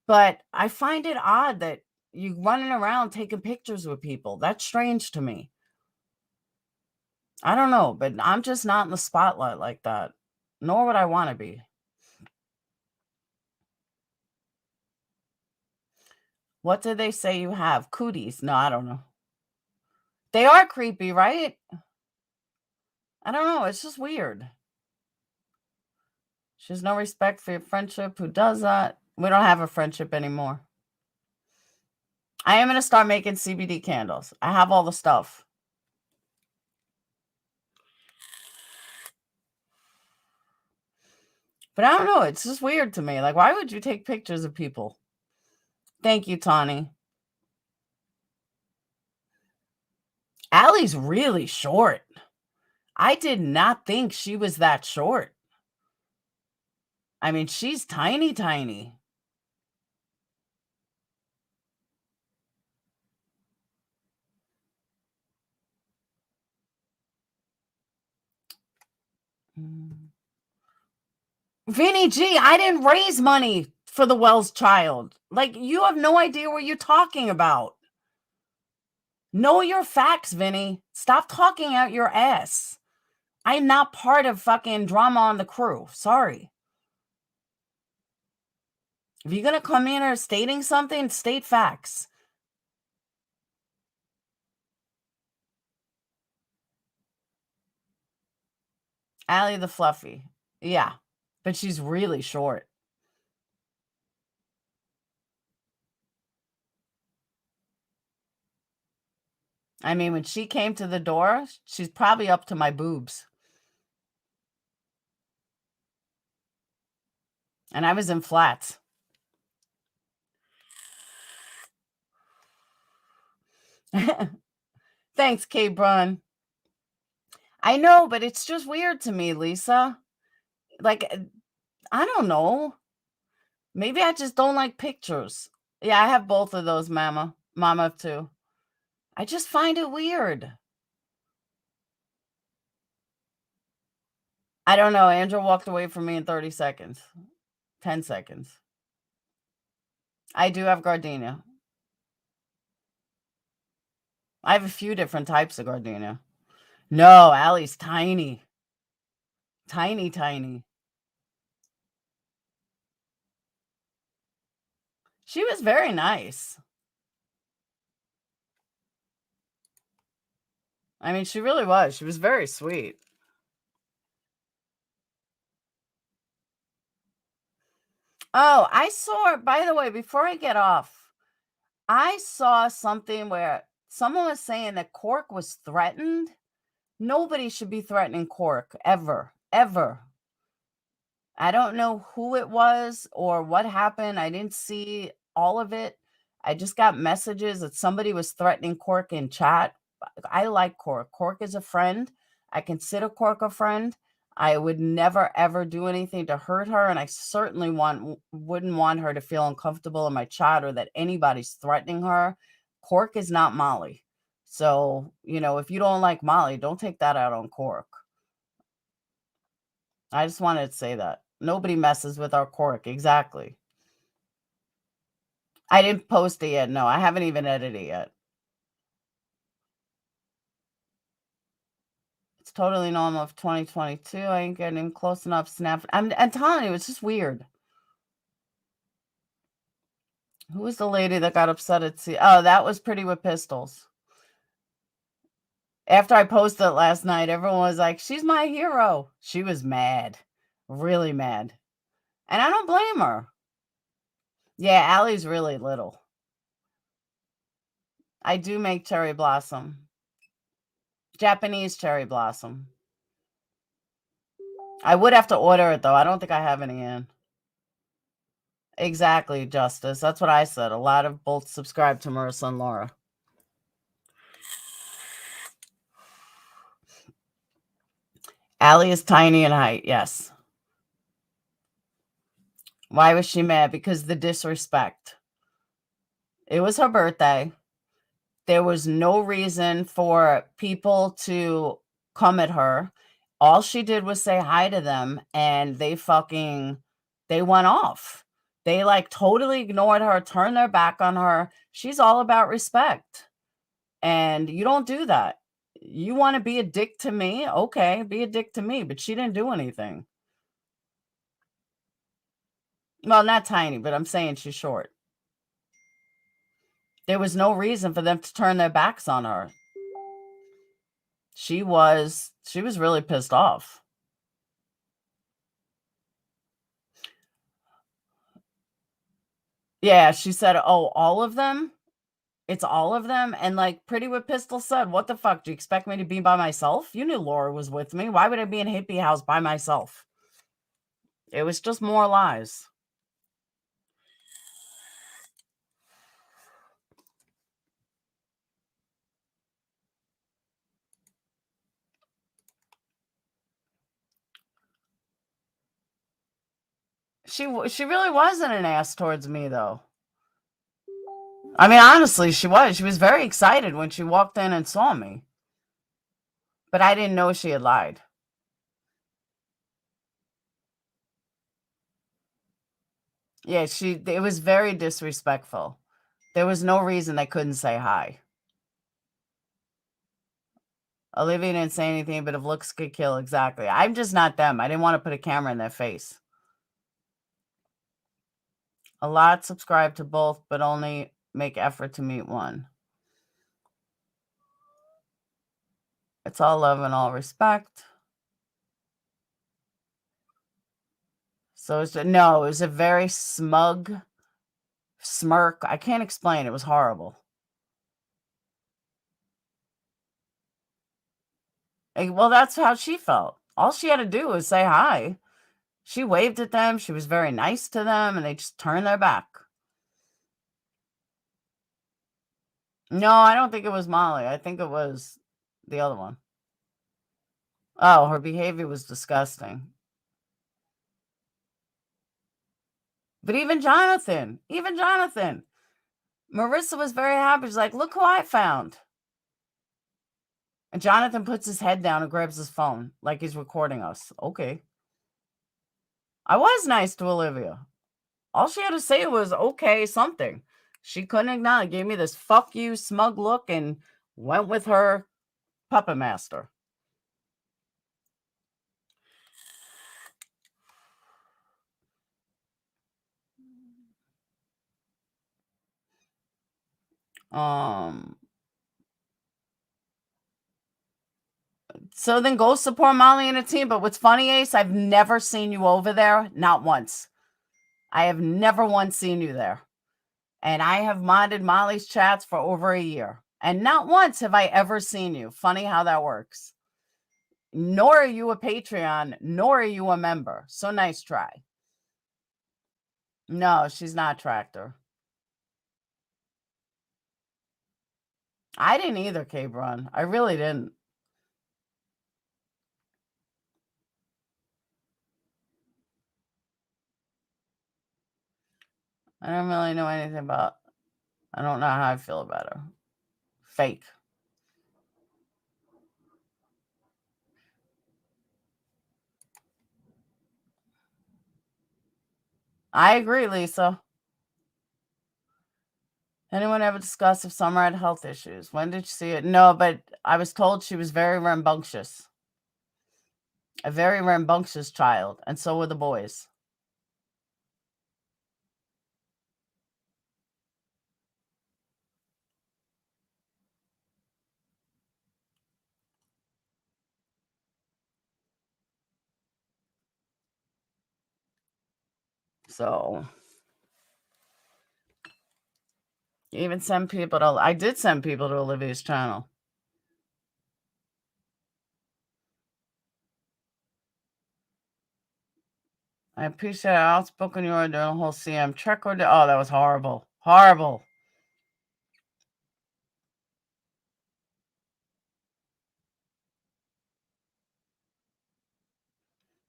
But I find it odd that you running around taking pictures with people. That's strange to me. I don't know, but I'm just not in the spotlight like that. Nor would I want to be. What did they say you have? Cooties? No, I don't know. They are creepy, right? I don't know. It's just weird. She has no respect for your friendship. Who does that? We don't have a friendship anymore. I am going to start making CBD candles. I have all the stuff. But I don't know. It's just weird to me. Like, why would you take pictures of people? Thank you, Tawny. Allie's really short. I did not think she was that short. I mean, she's tiny, tiny. Vinny G, I didn't raise money for the Wells child. Like, you have no idea what you're talking about. Know your facts, Vinny. Stop talking out your ass. I'm not part of fucking drama on the crew. Sorry. If you're going to come in or stating something, state facts. Allie the Fluffy. Yeah, but she's really short. I mean, when she came to the door, she's probably up to my boobs. And I was in flats. Thanks, K. Brun. I know, but it's just weird to me, Lisa. Like, I don't know. Maybe I just don't like pictures. Yeah, I have both of those, Mama. Mama, too. I just find it weird. I don't know. Andrew walked away from me in 30 seconds. 10 seconds. I do have gardenia. I have a few different types of gardenia. No, Allie's tiny. Tiny, tiny. She was very nice. I mean, she really was. She was very sweet. Oh, I saw, by the way, before I get off, I saw something where someone was saying that Cork was threatened. Nobody should be threatening Cork ever, ever. I don't know who it was or what happened. I didn't see all of it. I just got messages that somebody was threatening Cork in chat. I like Cork. Cork is a friend. I consider Cork a friend. I would never ever do anything to hurt her, and I certainly wouldn't want her to feel uncomfortable in my chat or that anybody's threatening her. Cork is not Molly. So, if you don't like Molly, don't take that out on Cork. I just wanted to say that. Nobody messes with our Cork. Exactly. I didn't post it yet. No, I haven't even edited it yet. It's totally normal of 2022. I ain't getting close enough snap. I'm telling you, it's just weird. Who was the lady that got upset at Oh, that was Pretty with Pistols. After I posted it last night, everyone was like, she's my hero. She was mad. Really mad. And I don't blame her. Yeah, Allie's really little. I do make cherry blossom. Japanese cherry blossom. I would have to order it, though. I don't think I have any in. Exactly, Justice. That's what I said. A lot of both subscribe to Marissa and Laura. Allie is tiny in height, yes. Why was she mad? Because the disrespect. It was her birthday. There was no reason for people to come at her. All she did was say hi to them, and they went off. They totally ignored her, turned their back on her. She's all about respect. And you don't do that. You want to be a dick to me? Okay, be a dick to me, but she didn't do anything. Well, not tiny, but I'm saying she's short. There was no reason for them to turn their backs on her. She was really pissed off. Yeah, she said, "Oh, all of them? It's all of them?" And Pretty with Pistol said, "What the fuck? Do you expect me to be by myself? You knew Laura was with me. Why would I be in hippie house by myself?" It was just more lies. She really wasn't an ass towards me, though. I mean, honestly, she was. She was very excited when she walked in and saw me. But I didn't know she had lied. Yeah, it was very disrespectful. There was no reason they couldn't say hi. Olivia didn't say anything, but if looks could kill, exactly. I'm just not them. I didn't want to put a camera in their face. A lot subscribe to both, but only make effort to meet one. It's all love and all respect. So no, it was a very smug smirk. I can't explain. It was horrible. Well, that's how she felt. All she had to do was say hi. She waved at them. She was very nice to them, and they just turned their back. No, I don't think it was Molly. I think it was the other one. Oh, her behavior was disgusting. But even Jonathan, Marissa was very happy. She's like, look who I found. And Jonathan puts his head down and grabs his phone like he's recording us. Okay. I was nice to Olivia. All she had to say was, okay, something. She couldn't acknowledge. Gave me this fuck you smug look and went with her puppet master. So then go support Molly and a team. But what's funny, Ace, I've never seen you over there. Not once. I have never once seen you there. And I have modded Molly's chats for over a year. And not once have I ever seen you. Funny how that works. Nor are you a Patreon, nor are you a member. So nice try. No, she's not Tractor. I didn't either, K-Bron. I really didn't. I don't really know anything about. I don't know how I feel about her. Fake. I agree, Lisa. Anyone ever discuss if Summer had health issues? When did you see it? No, but I was told she was very rambunctious. A very rambunctious child, and so were the boys. So even send people to. I did send people to Olivia's channel. I appreciate how outspoken you are during the whole CM check or oh, that was horrible. Horrible.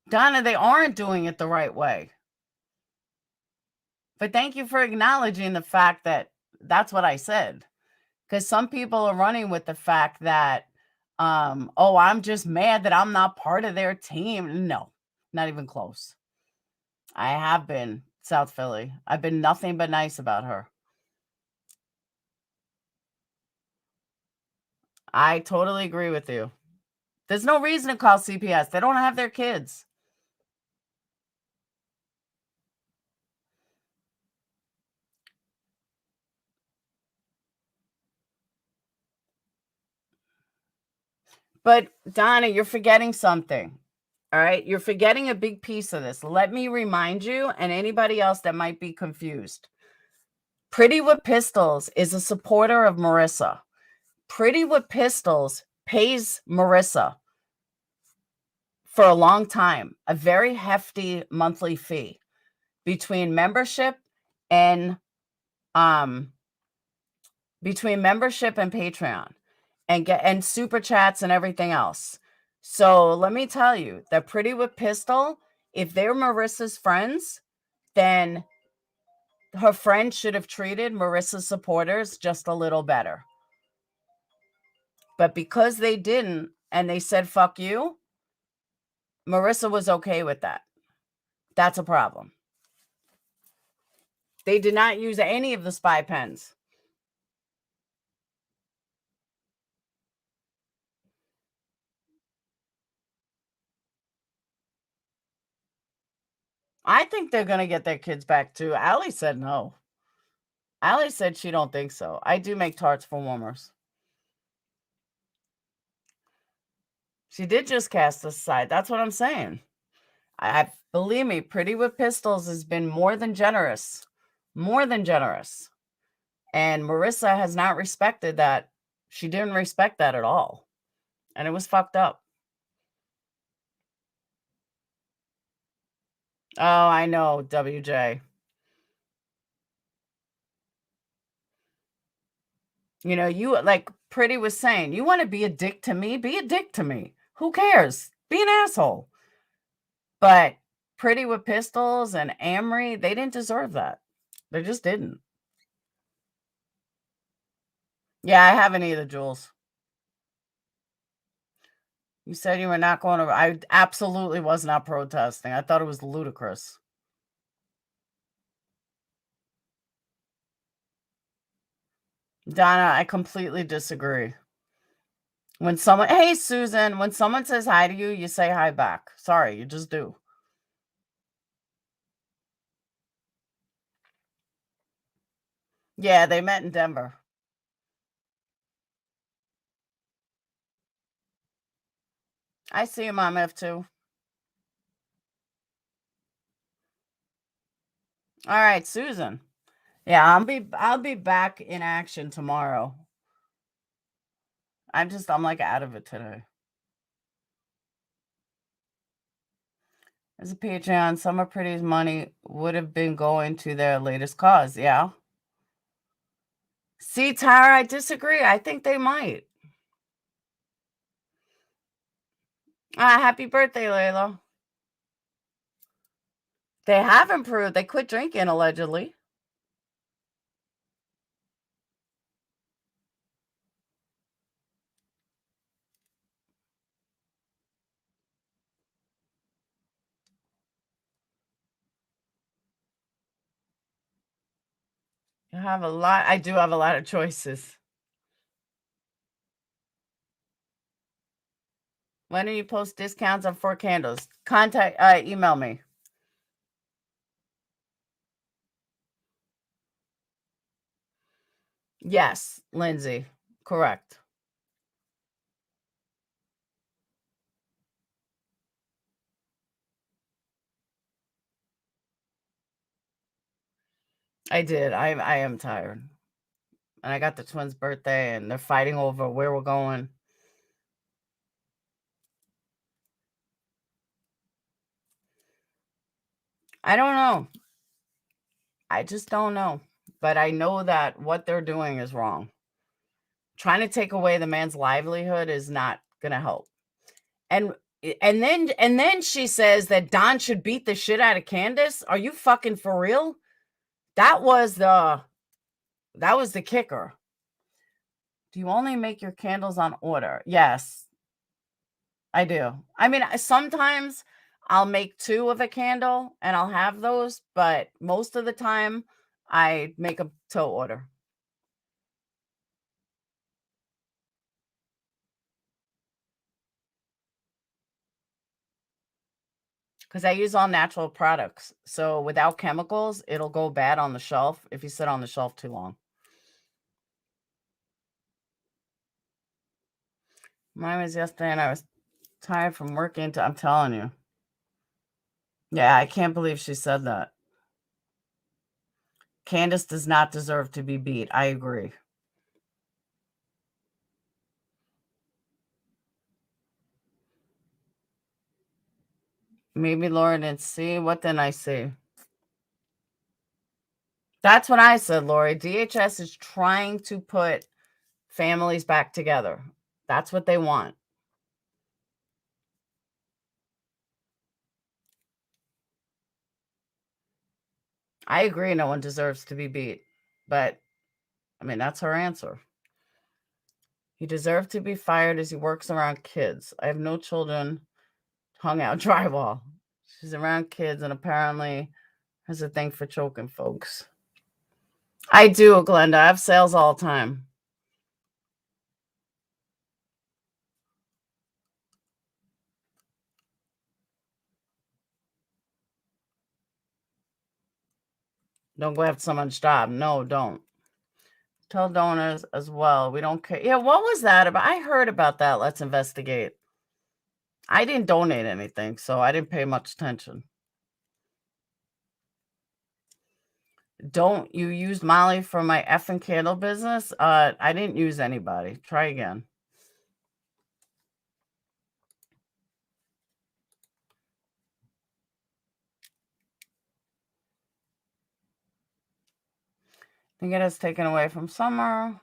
Donna, they aren't doing it the right way. But thank you for acknowledging the fact that that's what I said. Because some people are running with the fact that, oh, I'm just mad that I'm not part of their team. No, not even close. I have been South Philly. I've been nothing but nice about her. I totally agree with you. There's no reason to call CPS. They don't have their kids. But Donna, you're forgetting something. All right. You're forgetting a big piece of this. Let me remind you and anybody else that might be confused. Pretty with Pistols is a supporter of Marissa. Pretty with Pistols pays Marissa for a long time, a very hefty monthly fee between membership and Patreon and super chats and everything else. So let me tell you that Pretty with Pistol, if they're Marissa's friends, then her friends should have treated Marissa's supporters just a little better. But because they didn't and they said, fuck you, Marissa was okay with that. That's a problem. They did not use any of the spy pens. I think they're going to get their kids back too. Allie said no. Allie said she don't think so. I do make tarts for warmers. She did just cast us aside. That's what I'm saying. Believe me, Pretty with Pistols has been more than generous. More than generous. And Marissa has not respected that. She didn't respect that at all. And it was fucked up. Oh, I know, WJ. You know, you like Pretty was saying, you want to be a dick to me? Be a dick to me. Who cares? Be an asshole. But Pretty with Pistols and Amory, they didn't deserve that. They just didn't. Yeah, I haven't either, Jules. You said you were not going to. I absolutely was not protesting. I thought it was ludicrous. Donna, I completely disagree. When someone, hey, Susan, when someone says hi to you, you say hi back. Sorry, you just do. Yeah, they met in Denver. I see you, Mom F2. All right, Susan. Yeah, I'll be back in action tomorrow. I'm like out of it today. As a Patreon, Summer Pretty's money would have been going to their latest cause. Yeah. See, Tara, I disagree. I think they might. Happy birthday, Layla. They have improved. They quit drinking, allegedly. You have a lot. I do have a lot of choices. When do you post discounts on 4 candles? Email me. Yes, Lindsay. Correct. I did. I am tired. And I got the twins' birthday and they're fighting over where we're going. I don't know. I just don't know. But I know that what they're doing is wrong. Trying to take away the man's livelihood is not going to help. And then she says that Don should beat the shit out of Candace. Are you fucking for real? That was the kicker. Do you only make your candles on order? Yes, I do. I mean, sometimes I'll make 2 of a candle and I'll have those, but most of the time I make a to order. Because I use all natural products. So without chemicals, it'll go bad on the shelf if you sit on the shelf too long. Mine was yesterday and I was tired from working I'm telling you. Yeah, I can't believe she said that. Candace does not deserve to be beat. I agree. Maybe Laura didn't see. What didn't I see? That's what I said, Lori. DHS is trying to put families back together. That's what they want. I agree no one deserves to be beat. But, I mean, that's her answer. He deserved to be fired as he works around kids. I have no children. Hung out drywall. She's around kids and apparently has a thing for choking folks. I do, Glenda. I have sales all the time. Don't go after someone's job. No, don't. Tell donors as well. We don't care. Yeah, what was that about? I heard about that. Let's investigate. I didn't donate anything, so I didn't pay much attention. Don't you use Molly for my effing candle business? I didn't use anybody. Try again. Think it has taken away from Summer.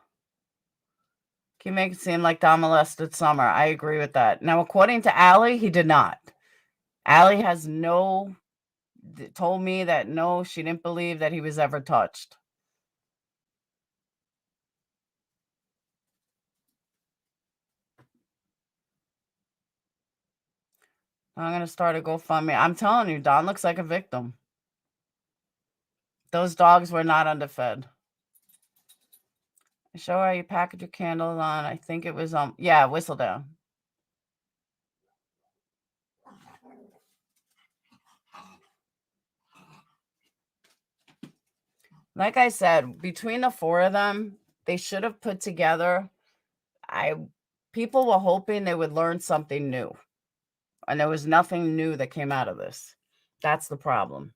Can make it seem like Don molested Summer. I agree with that. Now, according to Allie, he did not. Allie has told me that no, she didn't believe that he was ever touched. I'm going to start a GoFundMe. I'm telling you, Don looks like a victim. Those dogs were not underfed. Show how you package your candles on. I think it was yeah, whistle down. Like I said, between the four of them, they should have put together. People were hoping they would learn something new. And there was nothing new that came out of this. That's the problem.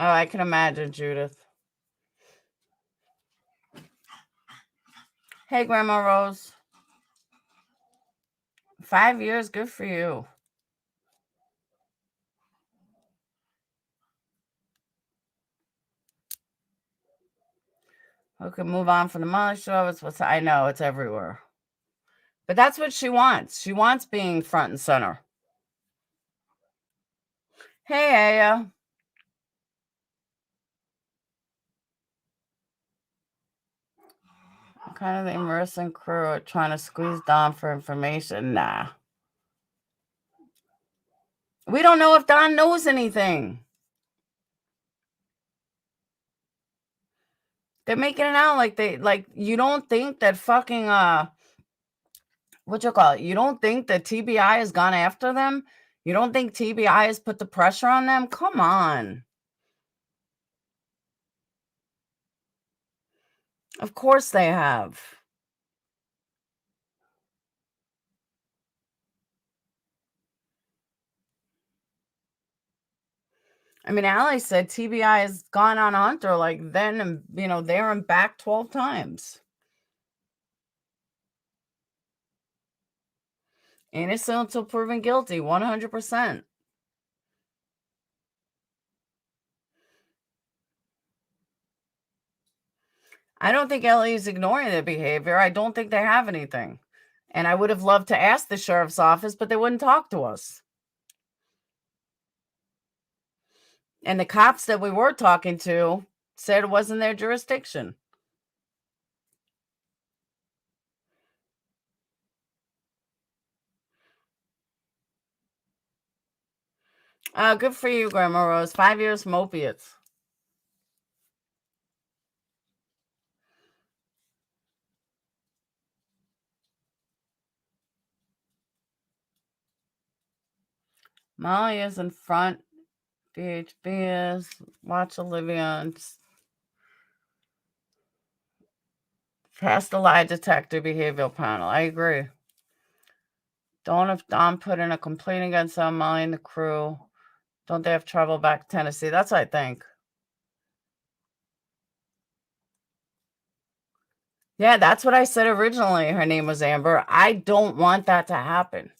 Oh, I can imagine, Judith. Hey, Grandma Rose. 5 years, good for you. Okay, move on from the Molly show. I know, it's everywhere. But that's what she wants. She wants being front and center. Hey, Aya. Kind of the Marissa crew are trying to squeeze Don for information. Nah. We don't know if Don knows anything. They're making it out like you don't think that fucking what you call it? You don't think that TBI has gone after them? You don't think TBI has put the pressure on them? Come on. Of course they have. I mean, Allie said TBI has gone on Hunter like then and there and back 12 times. Innocent until proven guilty, 100%. I don't think Ellie is ignoring their behavior. I don't think they have anything. And I would have loved to ask the sheriff's office, but they wouldn't talk to us. And the cops that we were talking to said it wasn't their jurisdiction. Good for you, Grandma Rose. 5 years from opiates. Molly is in front. BHB is. Watch Olivia and pass the lie detector behavioral panel. I agree. Don't have Don put in a complaint against Molly and the crew. Don't they have trouble back to Tennessee? That's what I think. Yeah, that's what I said originally. Her name was Amber. I don't want that to happen.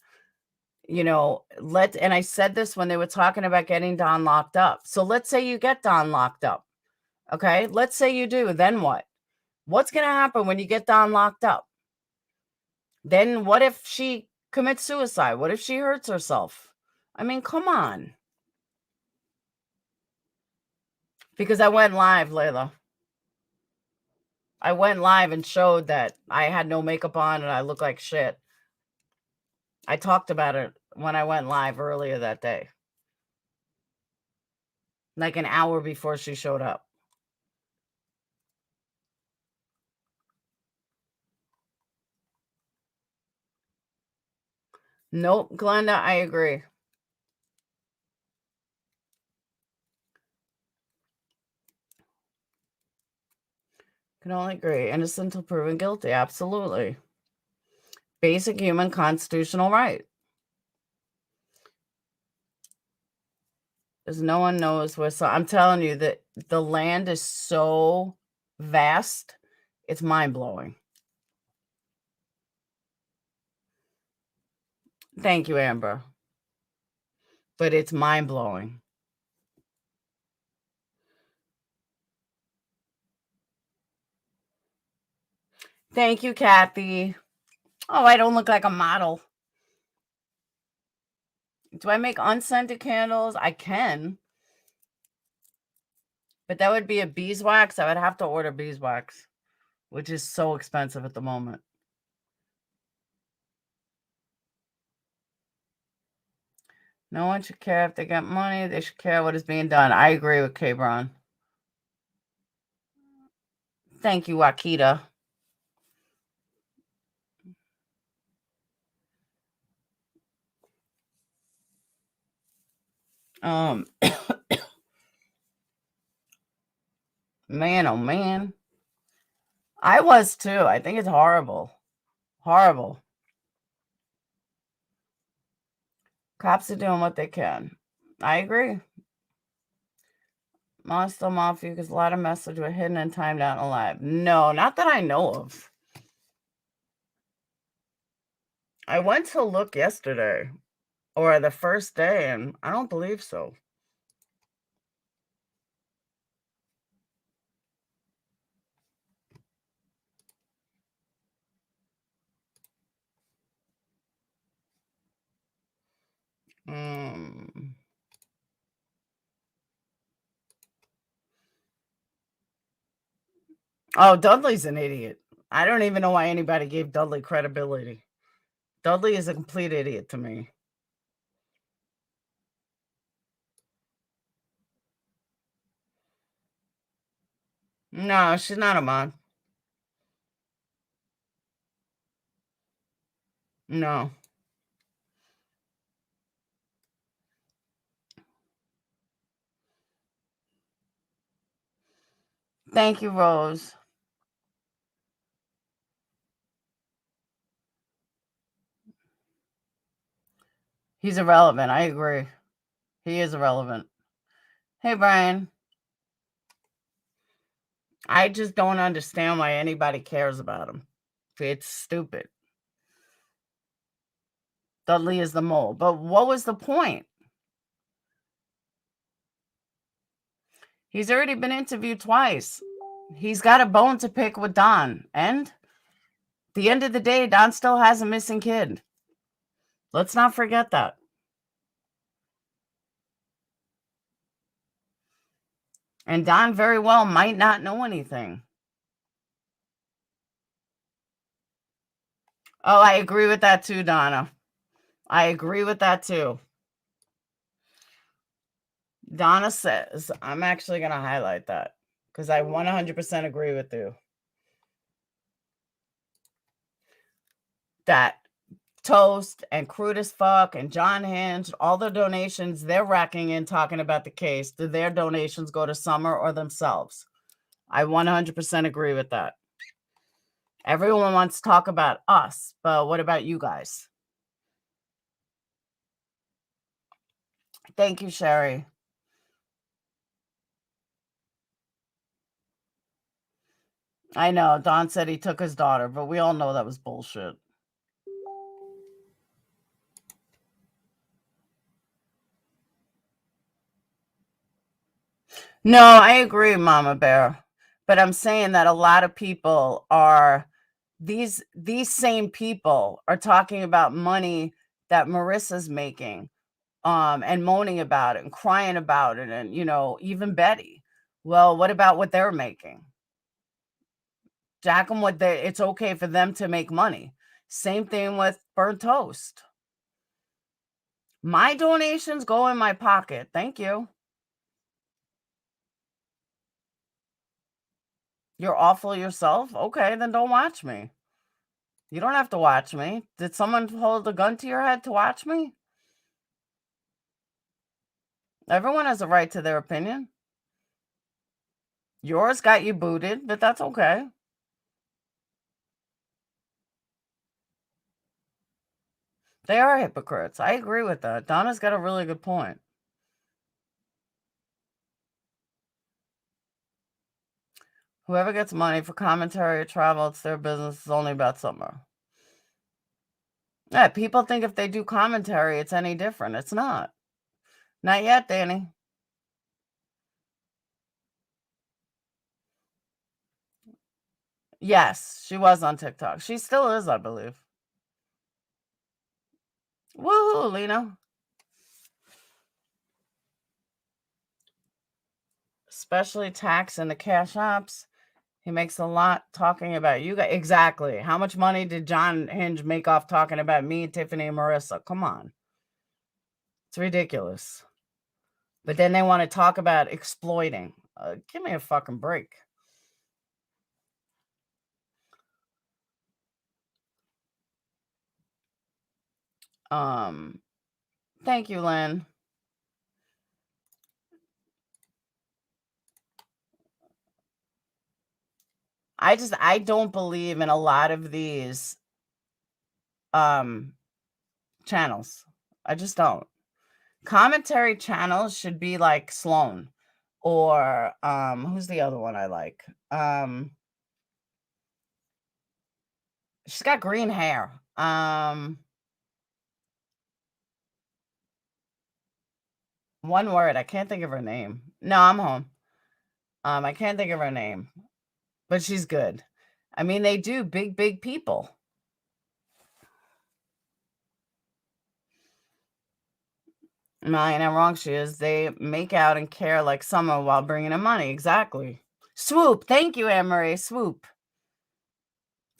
And I said this when they were talking about getting Don locked up. So let's say you get Don locked up. Okay. Let's say you do. Then what? What's going to happen when you get Don locked up? Then what if she commits suicide? What if she hurts herself? I mean, come on. Because I went live, Layla. I went live and showed that I had no makeup on and I look like shit. I talked about it when I went live earlier that day. Like an hour before she showed up. Nope, Glenda, I agree. Can only agree. Innocent until proven guilty. Absolutely. Basic human constitutional right. Because no one knows where. So I'm telling you that the land is so vast, it's mind blowing. Thank you, Amber. But it's mind blowing. Thank you, Kathy. Oh, I don't look like a model. Do I make unscented candles? I can. But that would be a beeswax. I would have to order beeswax, which is so expensive at the moment. No one should care if they get money. They should care what is being done. I agree with K-Bron. Thank you, Wakita. Man, oh man. I was too. I think it's horrible. Horrible. Cops are doing what they can. I agree. Monster Mafia, because a lot of messages were hidden and timed out and alive. No, not that I know of. I went to look yesterday or the first day, and I don't believe so. Oh, Dudley's an idiot. I don't even know why anybody gave Dudley credibility. Dudley is a complete idiot to me. No, she's not a mod. No. Thank you, Rose. He's irrelevant. I agree. He is irrelevant. Hey, Brian. I just don't understand why anybody cares about him. It's stupid. Dudley is the mole. But what was the point? He's already been interviewed twice. He's got a bone to pick with Don. And at the end of the day, Don still has a missing kid. Let's not forget that. And Don very well might not know anything. Oh, I agree with that too, Donna. I agree with that too. Donna says, I'm actually going to highlight that because I 100% agree with you. That Toast and Crude as Fuck and John Hinge, all the donations they're racking in talking about the case, do their donations go to Summer or themselves? I 100% agree with that. Everyone wants to talk about us, but what about you guys? Thank you, Sherry. I know, Don said he took his daughter, but we all know that was bullshit. No, I agree, Mama Bear. But I'm saying that a lot of people are these same people are talking about money that Marissa's making, and moaning about it and crying about it, and even Betty. Well, what about what they're making? Jack them what they it's okay for them to make money. Same thing with Burnt Toast. My donations go in my pocket. Thank you. You're awful yourself? Okay, then don't watch me. You don't have to watch me. Did someone hold a gun to your head to watch me? Everyone has a right to their opinion. Yours got you booted, but that's okay. They are hypocrites. I agree with that. Donna's got a really good point. Whoever gets money for commentary or travel, it's their business. It's only about summer. Yeah, people think if they do commentary, it's any different. It's not. Not yet, Danny. Yes, she was on TikTok. She still is, I believe. Woohoo, Lena. Especially tax and the cash apps. He makes a lot talking about you guys. Exactly. How much money did John Hinge make off talking about me, Tiffany, and Marissa? Come on. It's ridiculous. But then they want to talk about exploiting. Give me a fucking break. Thank you, Lynn. I don't believe in a lot of these channels. I just don't. Commentary channels should be like Sloan or who's the other one I like? She's got green hair. One word, I can't think of her name. No, I'm home. I can't think of her name, but she's good. I mean, they do big people. Mine, how wrong she is. They make out and care like Summer while bringing in money. Exactly. Swoop. Thank you, Anne-Marie. Swoop.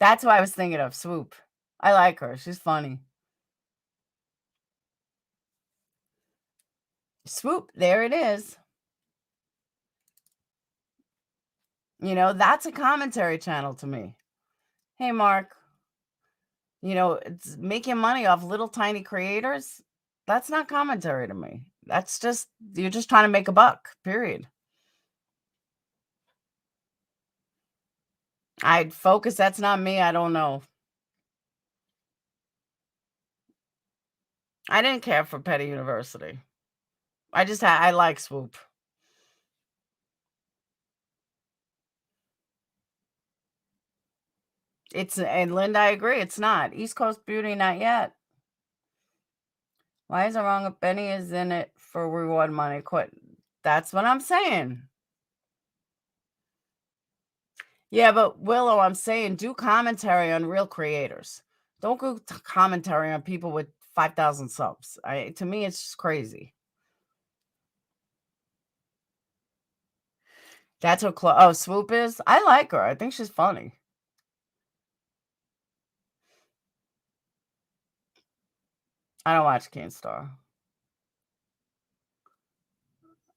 That's what I was thinking of. Swoop. I like her. She's funny. Swoop. There it is. You know, that's a commentary channel to me. Hey, Mark. You know, it's making money off little tiny creators. That's not commentary to me. That's just, you're just trying to make a buck, period. I'd focus. That's not me. I don't know. I didn't care for Petty University. I like Swoop. And Linda, I agree. It's not. East Coast Beauty, not yet. Why is it wrong if Benny is in it for reward money? Quit. That's what I'm saying. Yeah, but Willow, I'm saying do commentary on real creators. Don't go commentary on people with 5,000 subs. To me, it's just crazy. That's what Swoop is. I like her. I think she's funny. I don't watch Keenstar.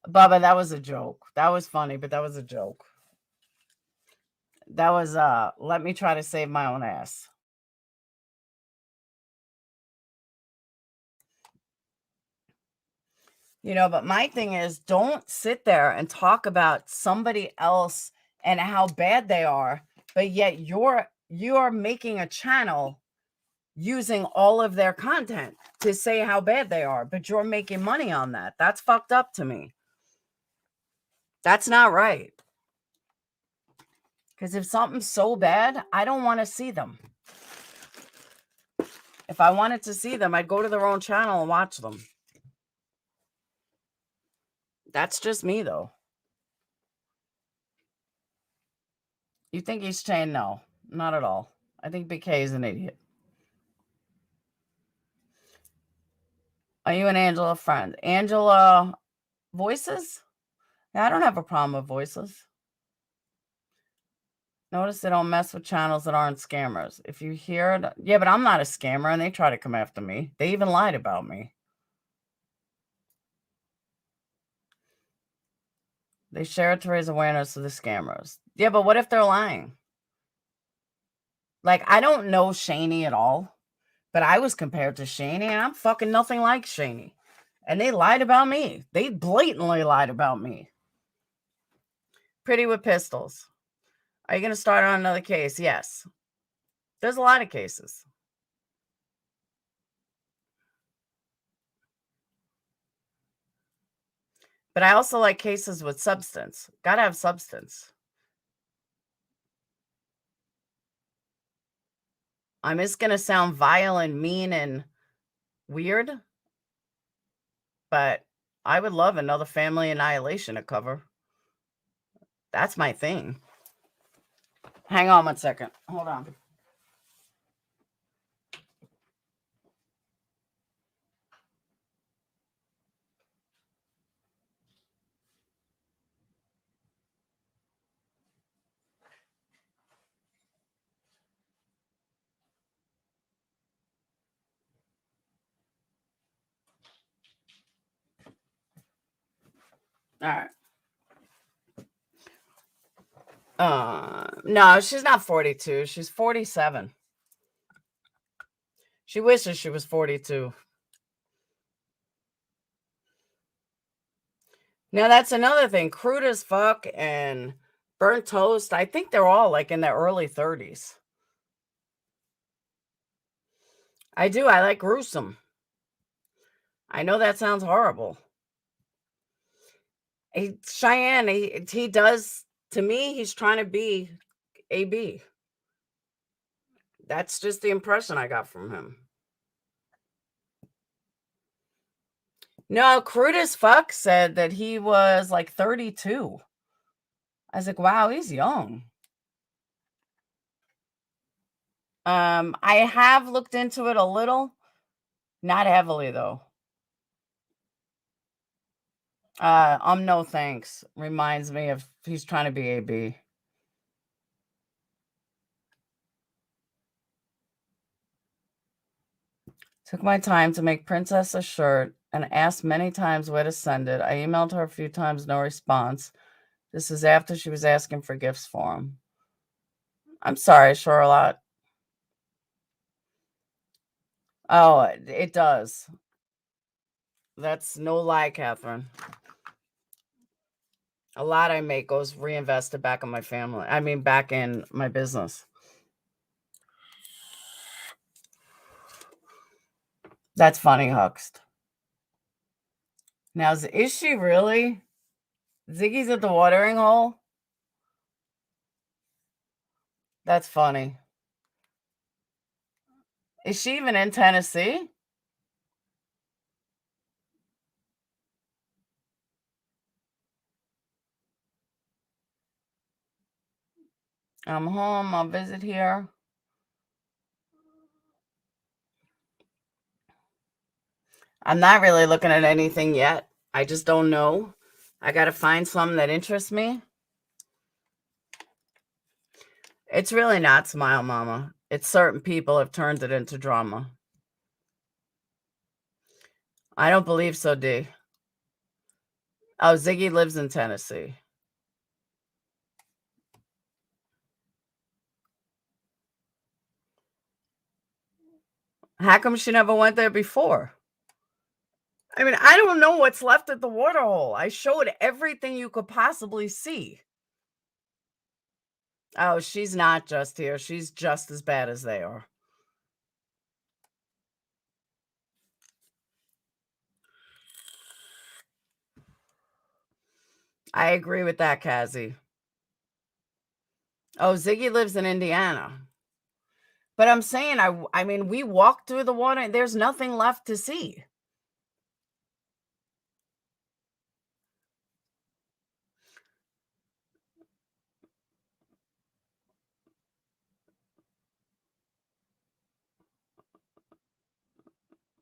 Bubba, that was a joke. That was funny, but that was a joke. That was let me try to save my own ass. You know, but my thing is don't sit there and talk about somebody else and how bad they are, but yet you're making a channel using all of their content to say how bad they are, but you're making money on that. That's fucked up to me. That's not right. Because if something's so bad, I don't want to see them. If I wanted to see them, I'd go to their own channel and watch them. That's just me, though. You think he's chained? No, not at all. I think BK is an idiot. Are you and Angela friends? Angela voices? Yeah, I don't have a problem with voices. Notice they don't mess with channels that aren't scammers. If you hear it, yeah, but I'm not a scammer and they try to come after me. They even lied about me. They share it to raise awareness of the scammers. Yeah, but what if they're lying? Like, I don't know Shaney at all, but I was compared to Shaney, and I'm fucking nothing like Shaney. And they lied about me. They blatantly lied about me. Pretty with pistols. Are you going to start on another case? Yes. There's a lot of cases. But I also like cases with substance. Gotta have substance. I'm just going to sound vile and mean and weird, but I would love another Family Annihilation to cover. That's my thing. Hang on 1 second. Hold on. All right. No, she's not 42. She's 47. She wishes she was 42. Now, that's another thing. Crude as fuck and burnt toast. I think they're all like in their early 30s. I do. I like gruesome. I know that sounds horrible. Cheyenne, he does, to me, he's trying to be AB. That's just the impression I got from him. No, Crude as fuck said that he was like 32. I was like, wow, he's young. I have looked into it a little, not heavily though. No thanks. Reminds me of he's trying to be AB. Took my time to make Princess a shirt and asked many times where to send it. I emailed her a few times, no response. This is after she was asking for gifts for him. I'm sorry, Charlotte. Oh, it does. That's no lie, Catherine. A lot I make goes reinvested back in my family. I mean, back in my business. That's funny, Huxt. Now, is she really? Ziggy's at the watering hole? That's funny. Is she even in Tennessee? I'm home. I'll visit here. I'm not really looking at anything yet. I just don't know. I got to find something that interests me. It's really not Smile Mama. It's certain people have turned it into drama. I don't believe so, D. Oh, Ziggy lives in Tennessee. How come she never went there before? I mean, I don't know what's left at the waterhole. I showed everything you could possibly see. Oh, she's not just here. She's just as bad as they are. I agree with that, Kazi. Oh, Ziggy lives in Indiana. But I'm saying, I mean, we walked through the water and there's nothing left to see.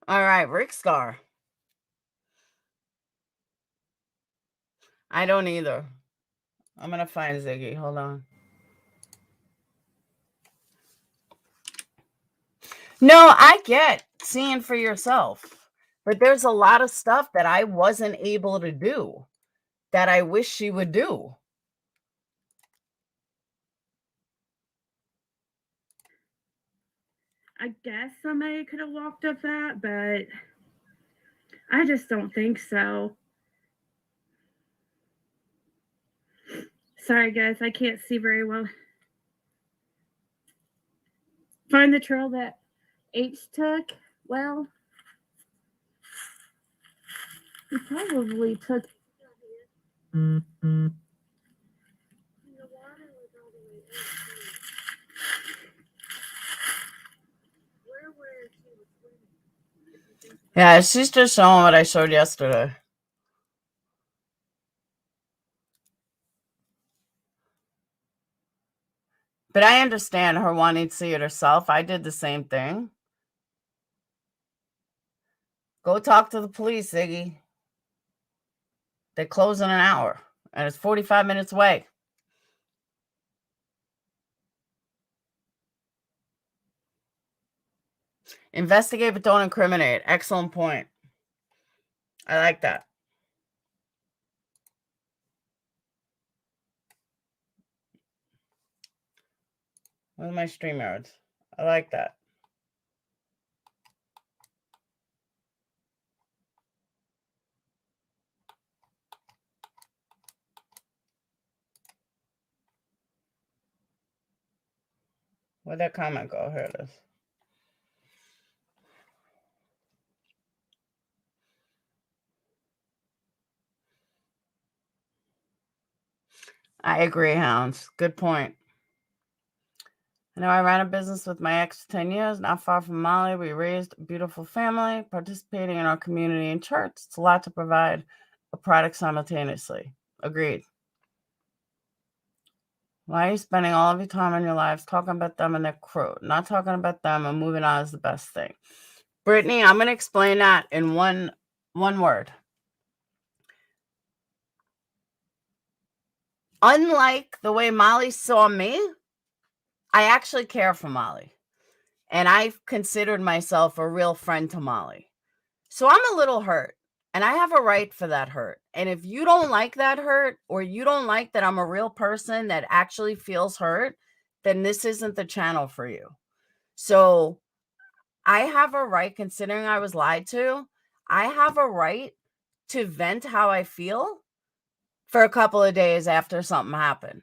All right, Rick Star. I don't either. I'm going to find Ziggy. Hold on. No, I get seeing for yourself. But there's a lot of stuff that I wasn't able to do that I wish she would do. I guess somebody could have walked up that, but I just don't think so. Sorry, guys, I can't see very well. Find the trail that H took? Well, he probably took. Yeah, she's just showing what I showed yesterday. But I understand her wanting to see it herself. I did the same thing. Go talk to the police, Ziggy. They close in an hour, and it's 45 minutes away. Investigate, but don't incriminate. Excellent point. I like that. Where's my StreamYards? I like that. Where'd that comment go? Here it is. I agree, Hounds. Good point. I know I ran a business with my ex for 10 years, not far from Mali. We raised a beautiful family, participating in our community and church. It's a lot to provide a product simultaneously. Agreed. Why are you spending all of your time in your lives talking about them and their crew? Not talking about them and moving on is the best thing. Brittany, I'm going to explain that in one word. Unlike the way Molly saw me, I actually care for Molly. And I've considered myself a real friend to Molly. So I'm a little hurt. And I have a right for that hurt. And if you don't like that hurt, or you don't like that I'm a real person that actually feels hurt, then this isn't the channel for you. So I have a right, considering I was lied to, I have a right to vent how I feel for a couple of days after something happened.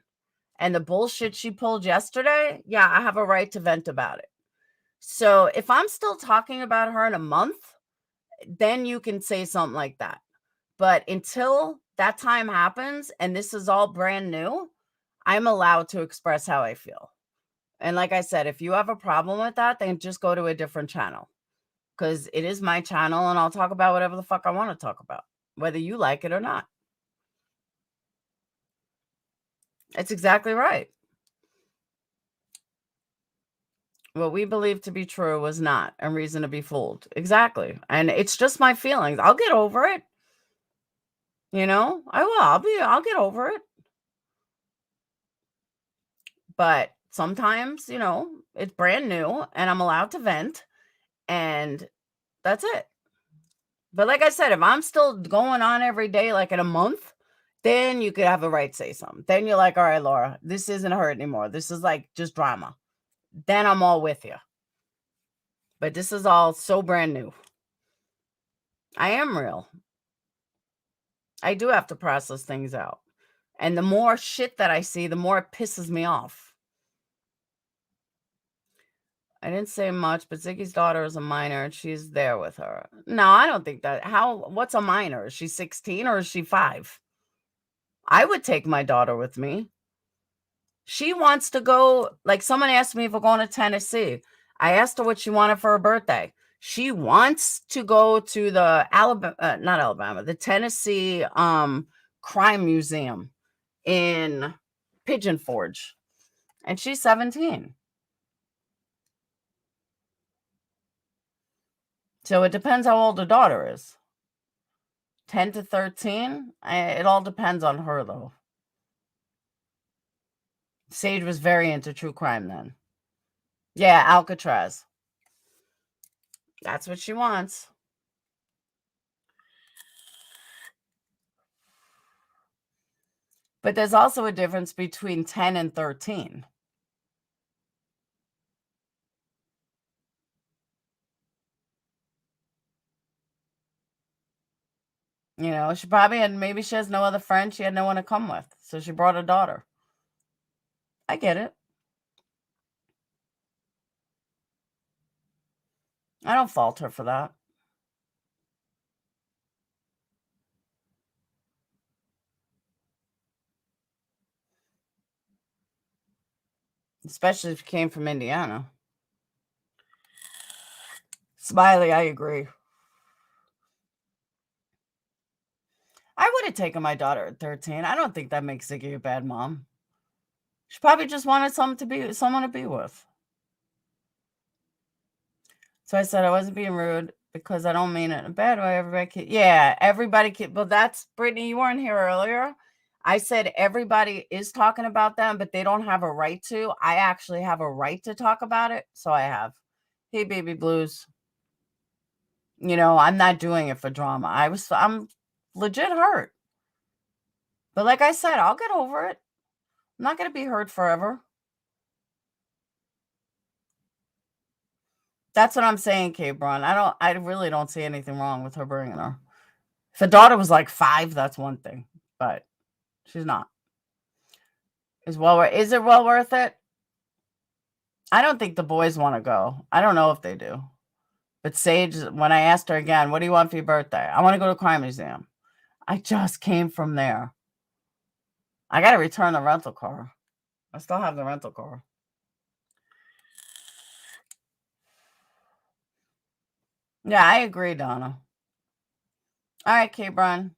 And the bullshit she pulled yesterday, yeah, I have a right to vent about it. So if I'm still talking about her in a month, then you can say something like that. But until that time happens and this is all brand new, I'm allowed to express how I feel. And like I said, if you have a problem with that, then just go to a different channel, because it is my channel and I'll talk about whatever the fuck I want to talk about, whether you like it or not. It's exactly right. What we believe to be true was not a reason to be fooled. Exactly. And it's just my feelings. I'll get over it. I will. I'll get over it. But sometimes, it's brand new and I'm allowed to vent, and that's it. But like I said, if I'm still going on every day, like in a month, then you could have a right to say something. Then you're like, all right, Laura, this isn't hurt anymore. This is like just drama. Then I'm all with you. But this is all so brand new. I am real. I do have to process things out. And the more shit that I see, the more it pisses me off. I didn't say much, but Ziggy's daughter is a minor and she's there with her. No, I don't think that. What's a minor? Is she 16 or is she 5? I would take my daughter with me. She wants to go, like someone asked me if we're going to Tennessee. I asked her what she wanted for her birthday. She wants to go to the the Tennessee crime museum in Pigeon Forge. And she's 17. So it depends how old her daughter is. 10 to 13? It all depends on her, though. Sage was very into true crime then. Yeah, Alcatraz. That's what she wants. But there's also a difference between 10 and 13. You know, she probably had, maybe she has no other friend. She had no one to come with. So she brought her daughter. I get it. I don't fault her for that. Especially if she came from Indiana. Smiley, I agree. I would have taken my daughter at 13. I don't think that makes Ziggy a bad mom. She probably just wanted someone to be with. So I said I wasn't being rude because I don't mean it in a bad way. Everybody can. But that's Brittany. You weren't here earlier. I said everybody is talking about them, but they don't have a right to. I actually have a right to talk about it, so I have. Hey, baby blues. You know, I'm not doing it for drama. I'm legit hurt. But like I said, I'll get over it. I'm not going to be hurt forever. That's what I'm saying, Kate Braun. I really don't see anything wrong with her bringing her. If a daughter was like 5, that's one thing, but she's not. Is it well worth it? I don't think the boys want to go. I don't know if they do. But Sage, when I asked her again, what do you want for your birthday? I want to go to a crime museum. I just came from there. I got to return the rental car. I still have the rental car. Yeah, I agree, Donna. All right, Kate Brun.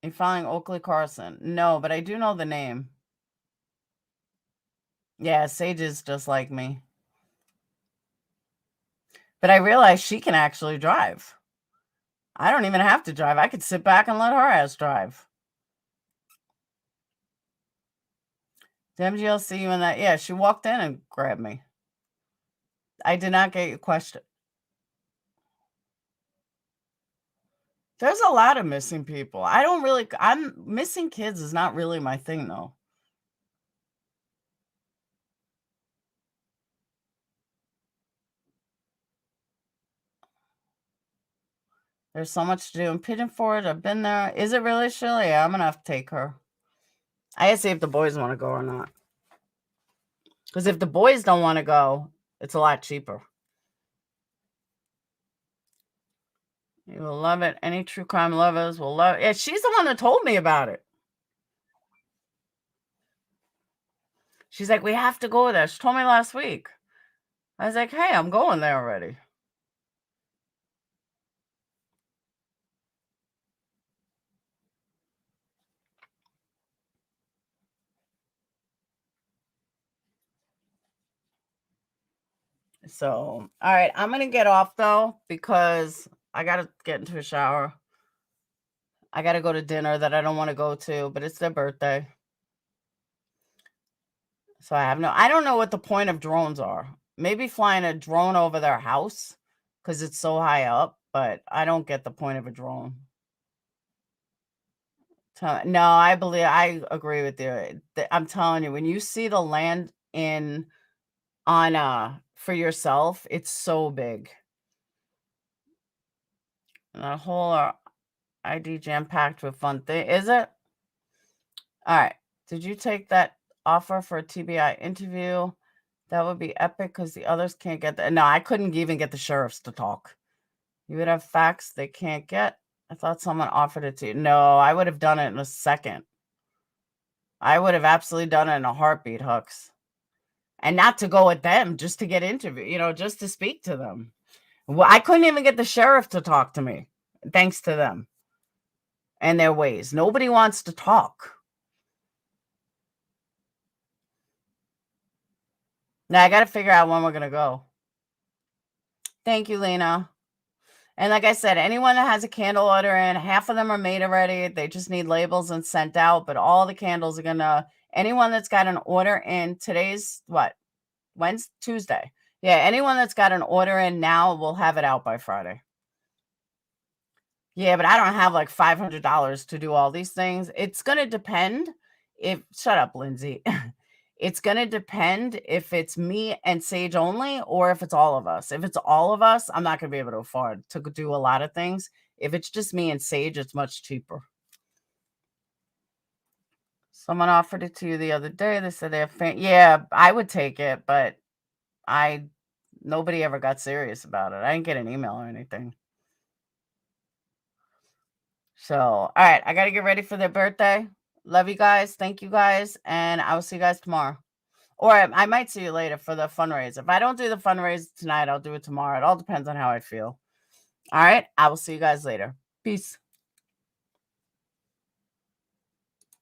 You following Oakley Carson? No, but I do know the name. Yeah, Sage is just like me. But I realize she can actually drive. I don't even have to drive. I could sit back and let her ass drive. Did MGL see you in that? Yeah, she walked in and grabbed me. I did not get your question. There's a lot of missing people. I'm missing kids is not really my thing, though. There's so much to do in Pigeon Forge. I've been there. Is it really, Shirley? Yeah, I'm going to have to take her. I gotta see if the boys want to go or not. Because if the boys don't want to go, it's a lot cheaper. You will love it. Any true crime lovers will love it. Yeah, she's the one that told me about it. She's like, we have to go there. She told me last week. I was like, hey, I'm going there already. So, all right, I'm going to get off, though, because I got to get into a shower. I got to go to dinner that I don't want to go to, but it's their birthday. So I don't know what the point of drones are. Maybe flying a drone over their house because it's so high up, but I don't get the point of a drone. No, I agree with you. I'm telling you, when you see the land for yourself, it's so big. And that whole ID jam-packed with fun thing. Is it? All right. Did you take that offer for a TBI interview? That would be epic because the others can't get that. No, I couldn't even get the sheriffs to talk. You would have facts they can't get. I thought someone offered it to you. No, I would have done it in a second. I would have absolutely done it in a heartbeat, Hooks. And not to go with them, just to get interview, just to speak to them. Well, I couldn't even get the sheriff to talk to me, thanks to them and their ways. Nobody wants to talk. Now I got to figure out when we're going to go. Thank you, Lena. And like I said, anyone that has a candle order in, half of them are made already. They just need labels and sent out. But all the candles are anyone that's got an order in, today's what? Wednesday, Tuesday. Yeah, anyone that's got an order in now will have it out by Friday. Yeah, but I don't have like $500 to do all these things. It's going to depend shut up, Lindsay. It's going to depend if it's me and Sage only or if it's all of us. If it's all of us, I'm not going to be able to afford to do a lot of things. If it's just me and Sage, it's much cheaper. Someone offered it to you the other day. They said they're yeah, I would take it, but nobody ever got serious about it. I didn't get an email or anything. So, all right, I got to get ready for their birthday. Love you guys. Thank you guys. And I will see you guys tomorrow. Or I might see you later for the fundraiser. If I don't do the fundraiser tonight, I'll do it tomorrow. It all depends on how I feel. All right, I will see you guys later. Peace.